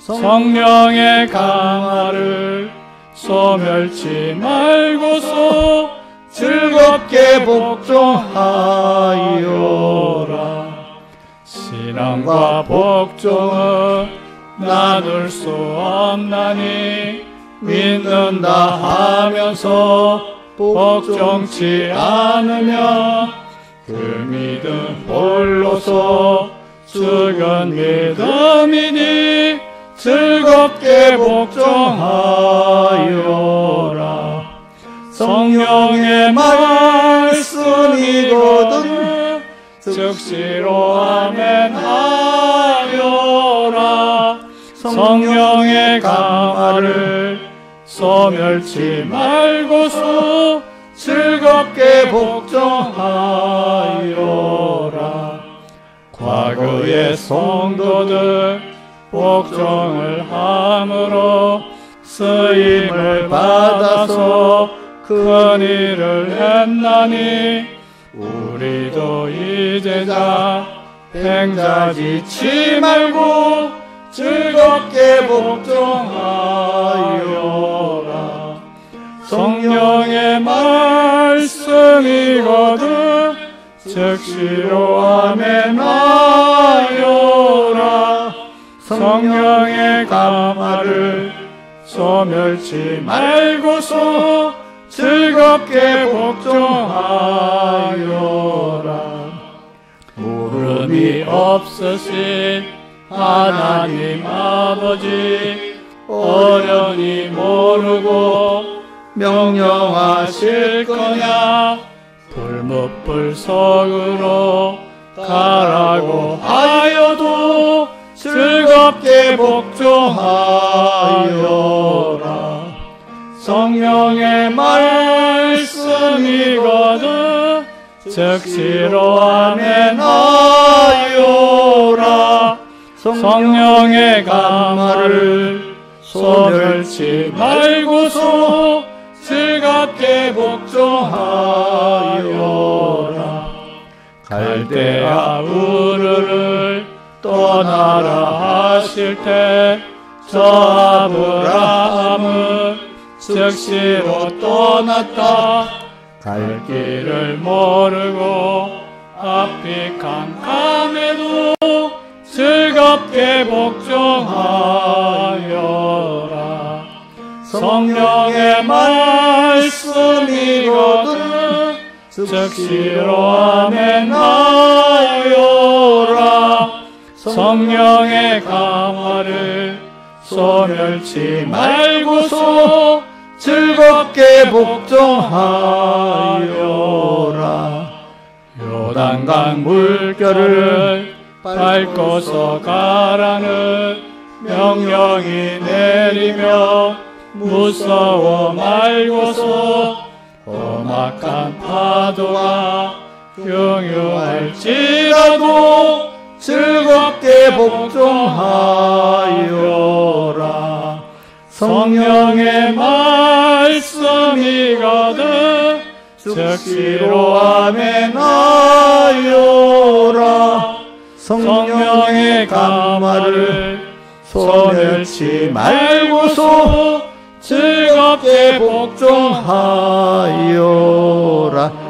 성령의 강화를 소멸치 말고서 즐겁게 복종하여라. 신앙과 복종은 나눌 수 없나니 믿는다 하면서 복종치 않으면 그 믿음 홀로서 죽은 믿음이니 즐겁게 복종하여라. 성령의 말씀이거든 즉시로 아멘하여라. 성령의 강화를 소멸치 말고서 즐겁게 복종하여라. 과거의 성도들 복종을 함으로 쓰임을 받아서 큰 일을 했나니 우리도 이제자 행자짓지 말고 즐겁게 복종하여라. 성령의 말씀이거든 즉시로 아멘하여라. 성령의 감화를 소멸치 말고서 즐겁게 복종하여라. 물음이 없으신 하나님 아버지 어련히 모르고 명령하실 거냐. 불묵불석으로 가라고 하여도 즐겁게 복종하여라. 성령의 말씀이거든 즉시로 아멘하여라. 성령의 감화를 소멸치 말고서 즐겁게 복종하여라. 갈대아 우르를 떠나라 하실 때 저 아브라함은 즉시로 떠났다. 갈 길을 모르고 앞이 캄캄해도 즐겁게 복종하여라. 성령의 말씀이거든 즉시로 아멘하여라. 성령의 강화를 소멸치 말고서 즐겁게 복종하여라. 요단강 물결을 밟고서 가라는 명령이 내리며 무서워 말고서 험악한 파도가 경유할지라도 즐겁게 복종하여라. 성령의 말씀이거든 즉시로 아멘하여라. 성령의 강화를 소멸치 말고서 즐겁게 복종하여라.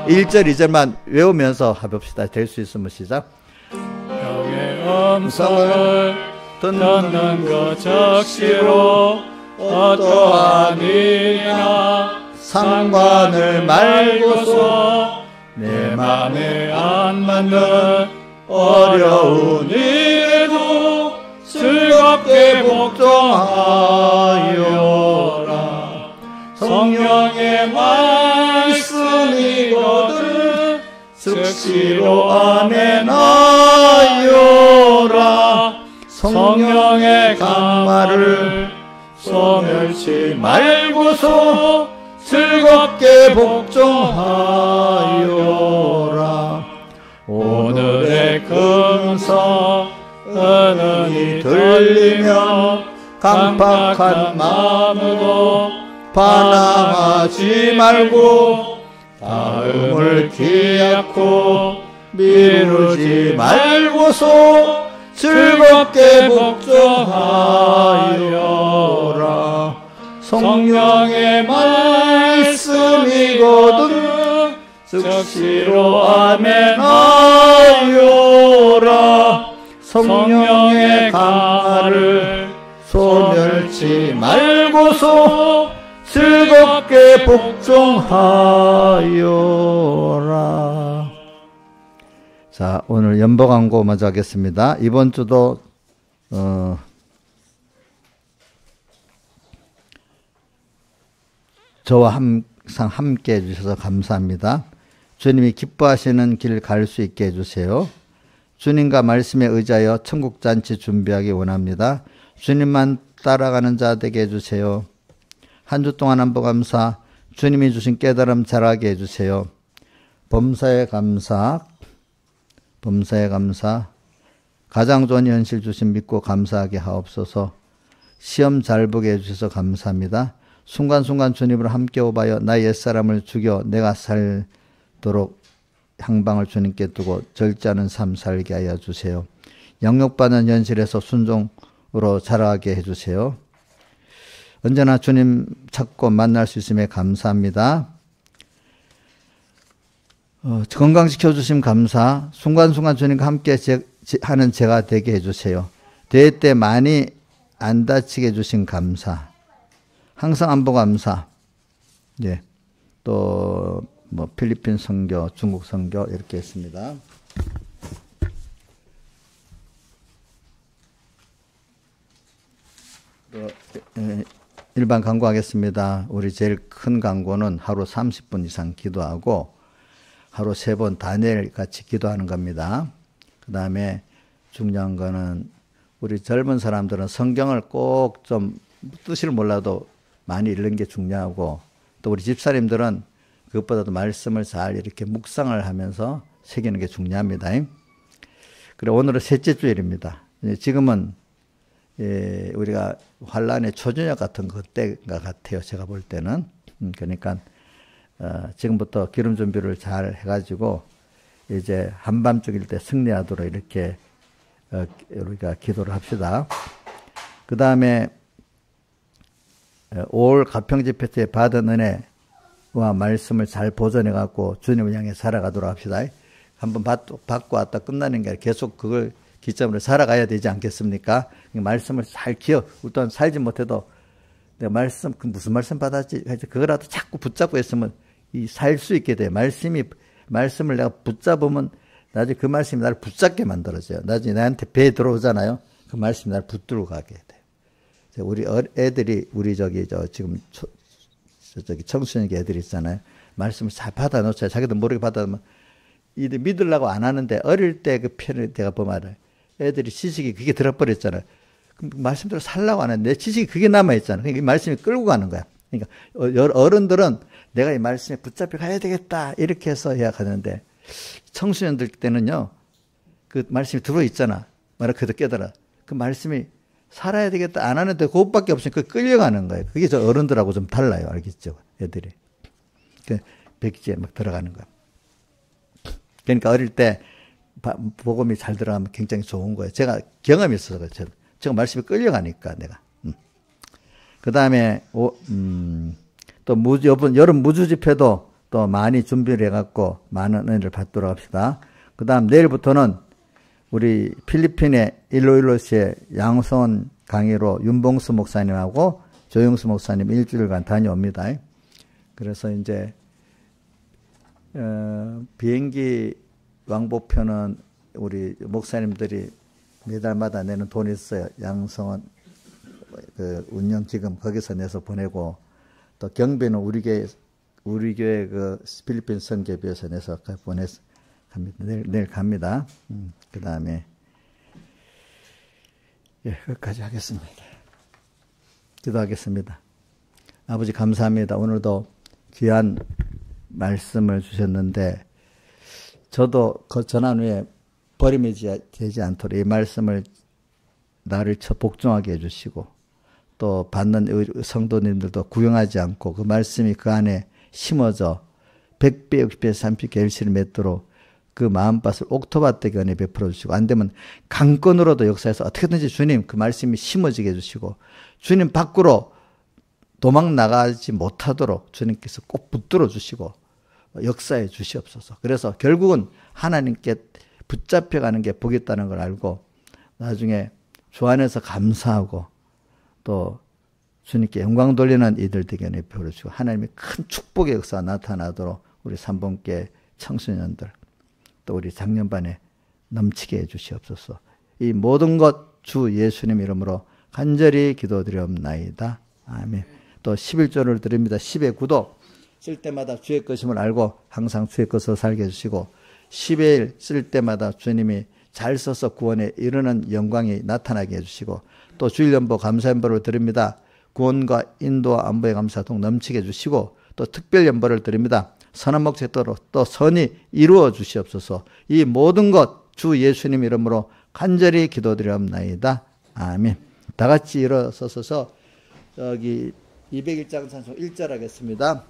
1절 2절만 외우면서 해봅시다. 될 수 있으면 시작. 영의 음성을 듣는 것 즉시로 어떠한 일이나 상관을 말고서 내 맘에 안 맞는 어려운 일에도 즐겁게 복종하여라. 성령의 말씀이거든 즉시로 아멘하여라. 성령의 강화를 소멸치 말고서 즐겁게 복종하여라. 오늘의 금성 은은히 들리며 강팍한 마음으로 반항하지 말고 다음을 기약코 미루지 말고서 즐겁게 복종하여라. 성령의 말씀이거든 즉시로 아멘하여라. 성령의 강화를 소멸치 말고서 즐겁게 복종하여라. 자, 오늘 연보 광고 먼저 하겠습니다. 이번 주도 저와 항상 함께 해주셔서 감사합니다. 주님이 기뻐하시는 길 갈 수 있게 해주세요. 주님과 말씀에 의지하여 천국잔치 준비하기 원합니다. 주님만 따라가는 자 되게 해주세요. 한 주 동안 안보 감사, 주님이 주신 깨달음 자라게 해주세요. 범사에 감사, 가장 좋은 현실 주신 믿고 감사하게 하옵소서. 시험 잘 보게 해주셔서 감사합니다. 순간순간 주님으로 함께 오바여 나의 옛사람을 죽여 내가 살도록 향방을 주님께 두고 절제하는 삶 살게 하여 주세요. 영역받는 현실에서 순종으로 자라게 해주세요. 언제나 주님 찾고 만날 수 있음에 감사합니다. 건강시켜주심 감사, 순간순간 주님과 함께 하는 제가 되게 해주세요. 대회 때 많이 안 다치게 해주신 감사, 항상 안보 감사, 예, 또 뭐 필리핀 선교, 중국 선교 이렇게 했습니다. 일반 강구하겠습니다. 우리 제일 큰 강구는 하루 30분 이상 기도하고 하루 3번 다니엘 같이 기도하는 겁니다. 그 다음에 중요한 거는 우리 젊은 사람들은 성경을 꼭 좀 뜻을 몰라도 많이 읽는 게 중요하고, 또 우리 집사님들은 그것보다도 말씀을 잘 이렇게 묵상을 하면서 새기는 게 중요합니다. 그리고 오늘은 셋째 주일입니다. 지금은 우리가 환란의 초저녁 같은 그때가 같아요. 제가 볼 때는. 그러니까 지금부터 기름 준비를 잘 해가지고 이제 한밤중일 때 승리하도록 이렇게 우리가 기도를 합시다. 그 다음에 5월 가평집회 때 받은 은혜와 말씀을 잘 보존해 갖고 주님을 향해 살아가도록 합시다. 한번 받고 왔다 끝나는 게 아니라 계속 그걸 기점으로 살아가야 되지 않겠습니까? 말씀을 잘 일단 살지 못해도 내가 말씀, 무슨 말씀 받았지? 그거라도 자꾸 붙잡고 있으면 살 수 있게 돼요. 말씀을 내가 붙잡으면 나중에 그 말씀이 나를 붙잡게 만들어져요. 나중에 나한테 배에 들어오잖아요. 그 말씀이 나를 붙들고 가게 돼요. 우리 애들이, 지금 청소년 애들이 있잖아요. 말씀을 잘 받아놓쳐요. 자기도 모르게 받아놓으면 이들 믿으려고 안 하는데, 어릴 때 그 편을 내가 보면 애들이 지식이 그게 들어버렸잖아요. 그럼 말씀대로 살라고 안 하는데 내 지식이 그게 남아있잖아요. 그러니까 이 말씀이 끌고 가는 거야. 그러니까 어른들은 내가 이 말씀에 붙잡혀 가야 되겠다 이렇게 해서 해야 가는데, 청소년들 때는요, 그 말씀이 들어있잖아. 말을 그대로 깨달아. 그 말씀이 살아야 되겠다 안 하는데 그것밖에 없으니까 끌려가는 거예요. 그게 저 어른들하고 좀 달라요. 알겠죠? 애들이. 그 백지에 막 들어가는 거야. 그러니까 어릴 때 복음이 잘 들어가면 굉장히 좋은 거예요. 제가 경험이 있어서 그렇죠. 제가 말씀이 끌려가니까 내가. 그 다음에 또 여름 무주 집회도 또 많이 준비를 해갖고 많은 은혜를 받도록 합시다. 그 다음 내일부터는 우리 필리핀의 일로일로시의 양성원 강의로 윤봉수 목사님하고 조영수 목사님 일주일간 다녀옵니다. 그래서 이제 비행기 왕복표는 우리 목사님들이 매달마다 내는 돈이 있어요. 양성원 그 운영기금 거기서 내서 보내고, 또 경비는 우리 교회 그 필리핀 선교비에서 내서 보내서 갑니다. 내일 갑니다. 그 다음에 여기까지 하겠습니다. 기도하겠습니다. 아버지 감사합니다. 오늘도 귀한 말씀을 주셨는데, 저도 그 전한 후에 버림이 되지 않도록 이 말씀을 나를 복종하게 해주시고, 또 받는 성도님들도 구경하지 않고 그 말씀이 그 안에 심어져 100배, 60배, 30배 결실을 맺도록 그 마음밭을 옥토밭되게 은혜 베풀어 주시고, 안 되면 강건으로도 역사에서 어떻게든지 주님 그 말씀이 심어지게 해주시고, 주님 밖으로 도망 나가지 못하도록 주님께서 꼭 붙들어 주시고, 역사해 주시옵소서. 그래서 결국은 하나님께 붙잡혀가는 게 복이 있다는 걸 알고 나중에 주 안에서 감사하고 또 주님께 영광 돌리는 이들 되게 내버려 주시고 하나님의 큰 축복의 역사가 나타나도록 우리 3번께 청소년들 또 우리 작년반에 넘치게 해 주시옵소서. 이 모든 것 주 예수님 이름으로 간절히 기도드리옵나이다. 아멘. 또 11조를 드립니다. 10의 9도 쓸 때마다 주의 것임을 알고 항상 주의 것으로 살게 해주시고 10의 1 쓸 때마다 주님이 잘 써서 구원에 이르는 영광이 나타나게 해주시고 또 주일연보 감사연보를 드립니다. 구원과 인도와 안보의 감사동 넘치게 해주시고 또 특별연보를 드립니다. 선한 목적대로 또 선이 이루어 주시옵소서. 이 모든 것 주 예수님 이름으로 간절히 기도드리옵나이다. 아멘. 다 같이 일어서서 여기 201장 찬송 1절 하겠습니다.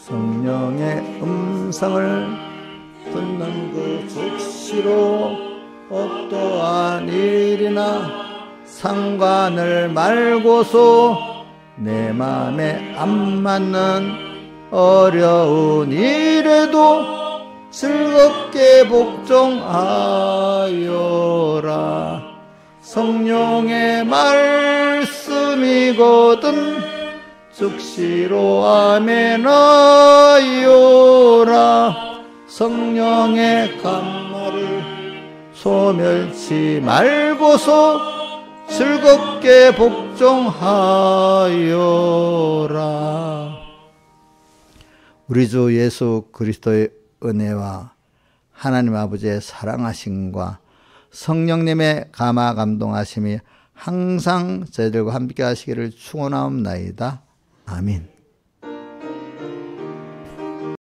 성령의 음성을 듣는 그 즉시로 어떠한 일이나 상관을 말고서 내 마음에 안 맞는 어려운 일에도 즐겁게 복종하여라. 성령의 말씀이거든 즉시로 아멘하여라. 성령의 감화를 소멸치 말고서 즐겁게 복종하여라. 우리 주 예수 그리스도의 은혜와 하나님 아버지의 사랑하심과 성령님의 감화 감동하심이 항상 저희들과 함께 하시기를 축원하옵나이다. 아멘.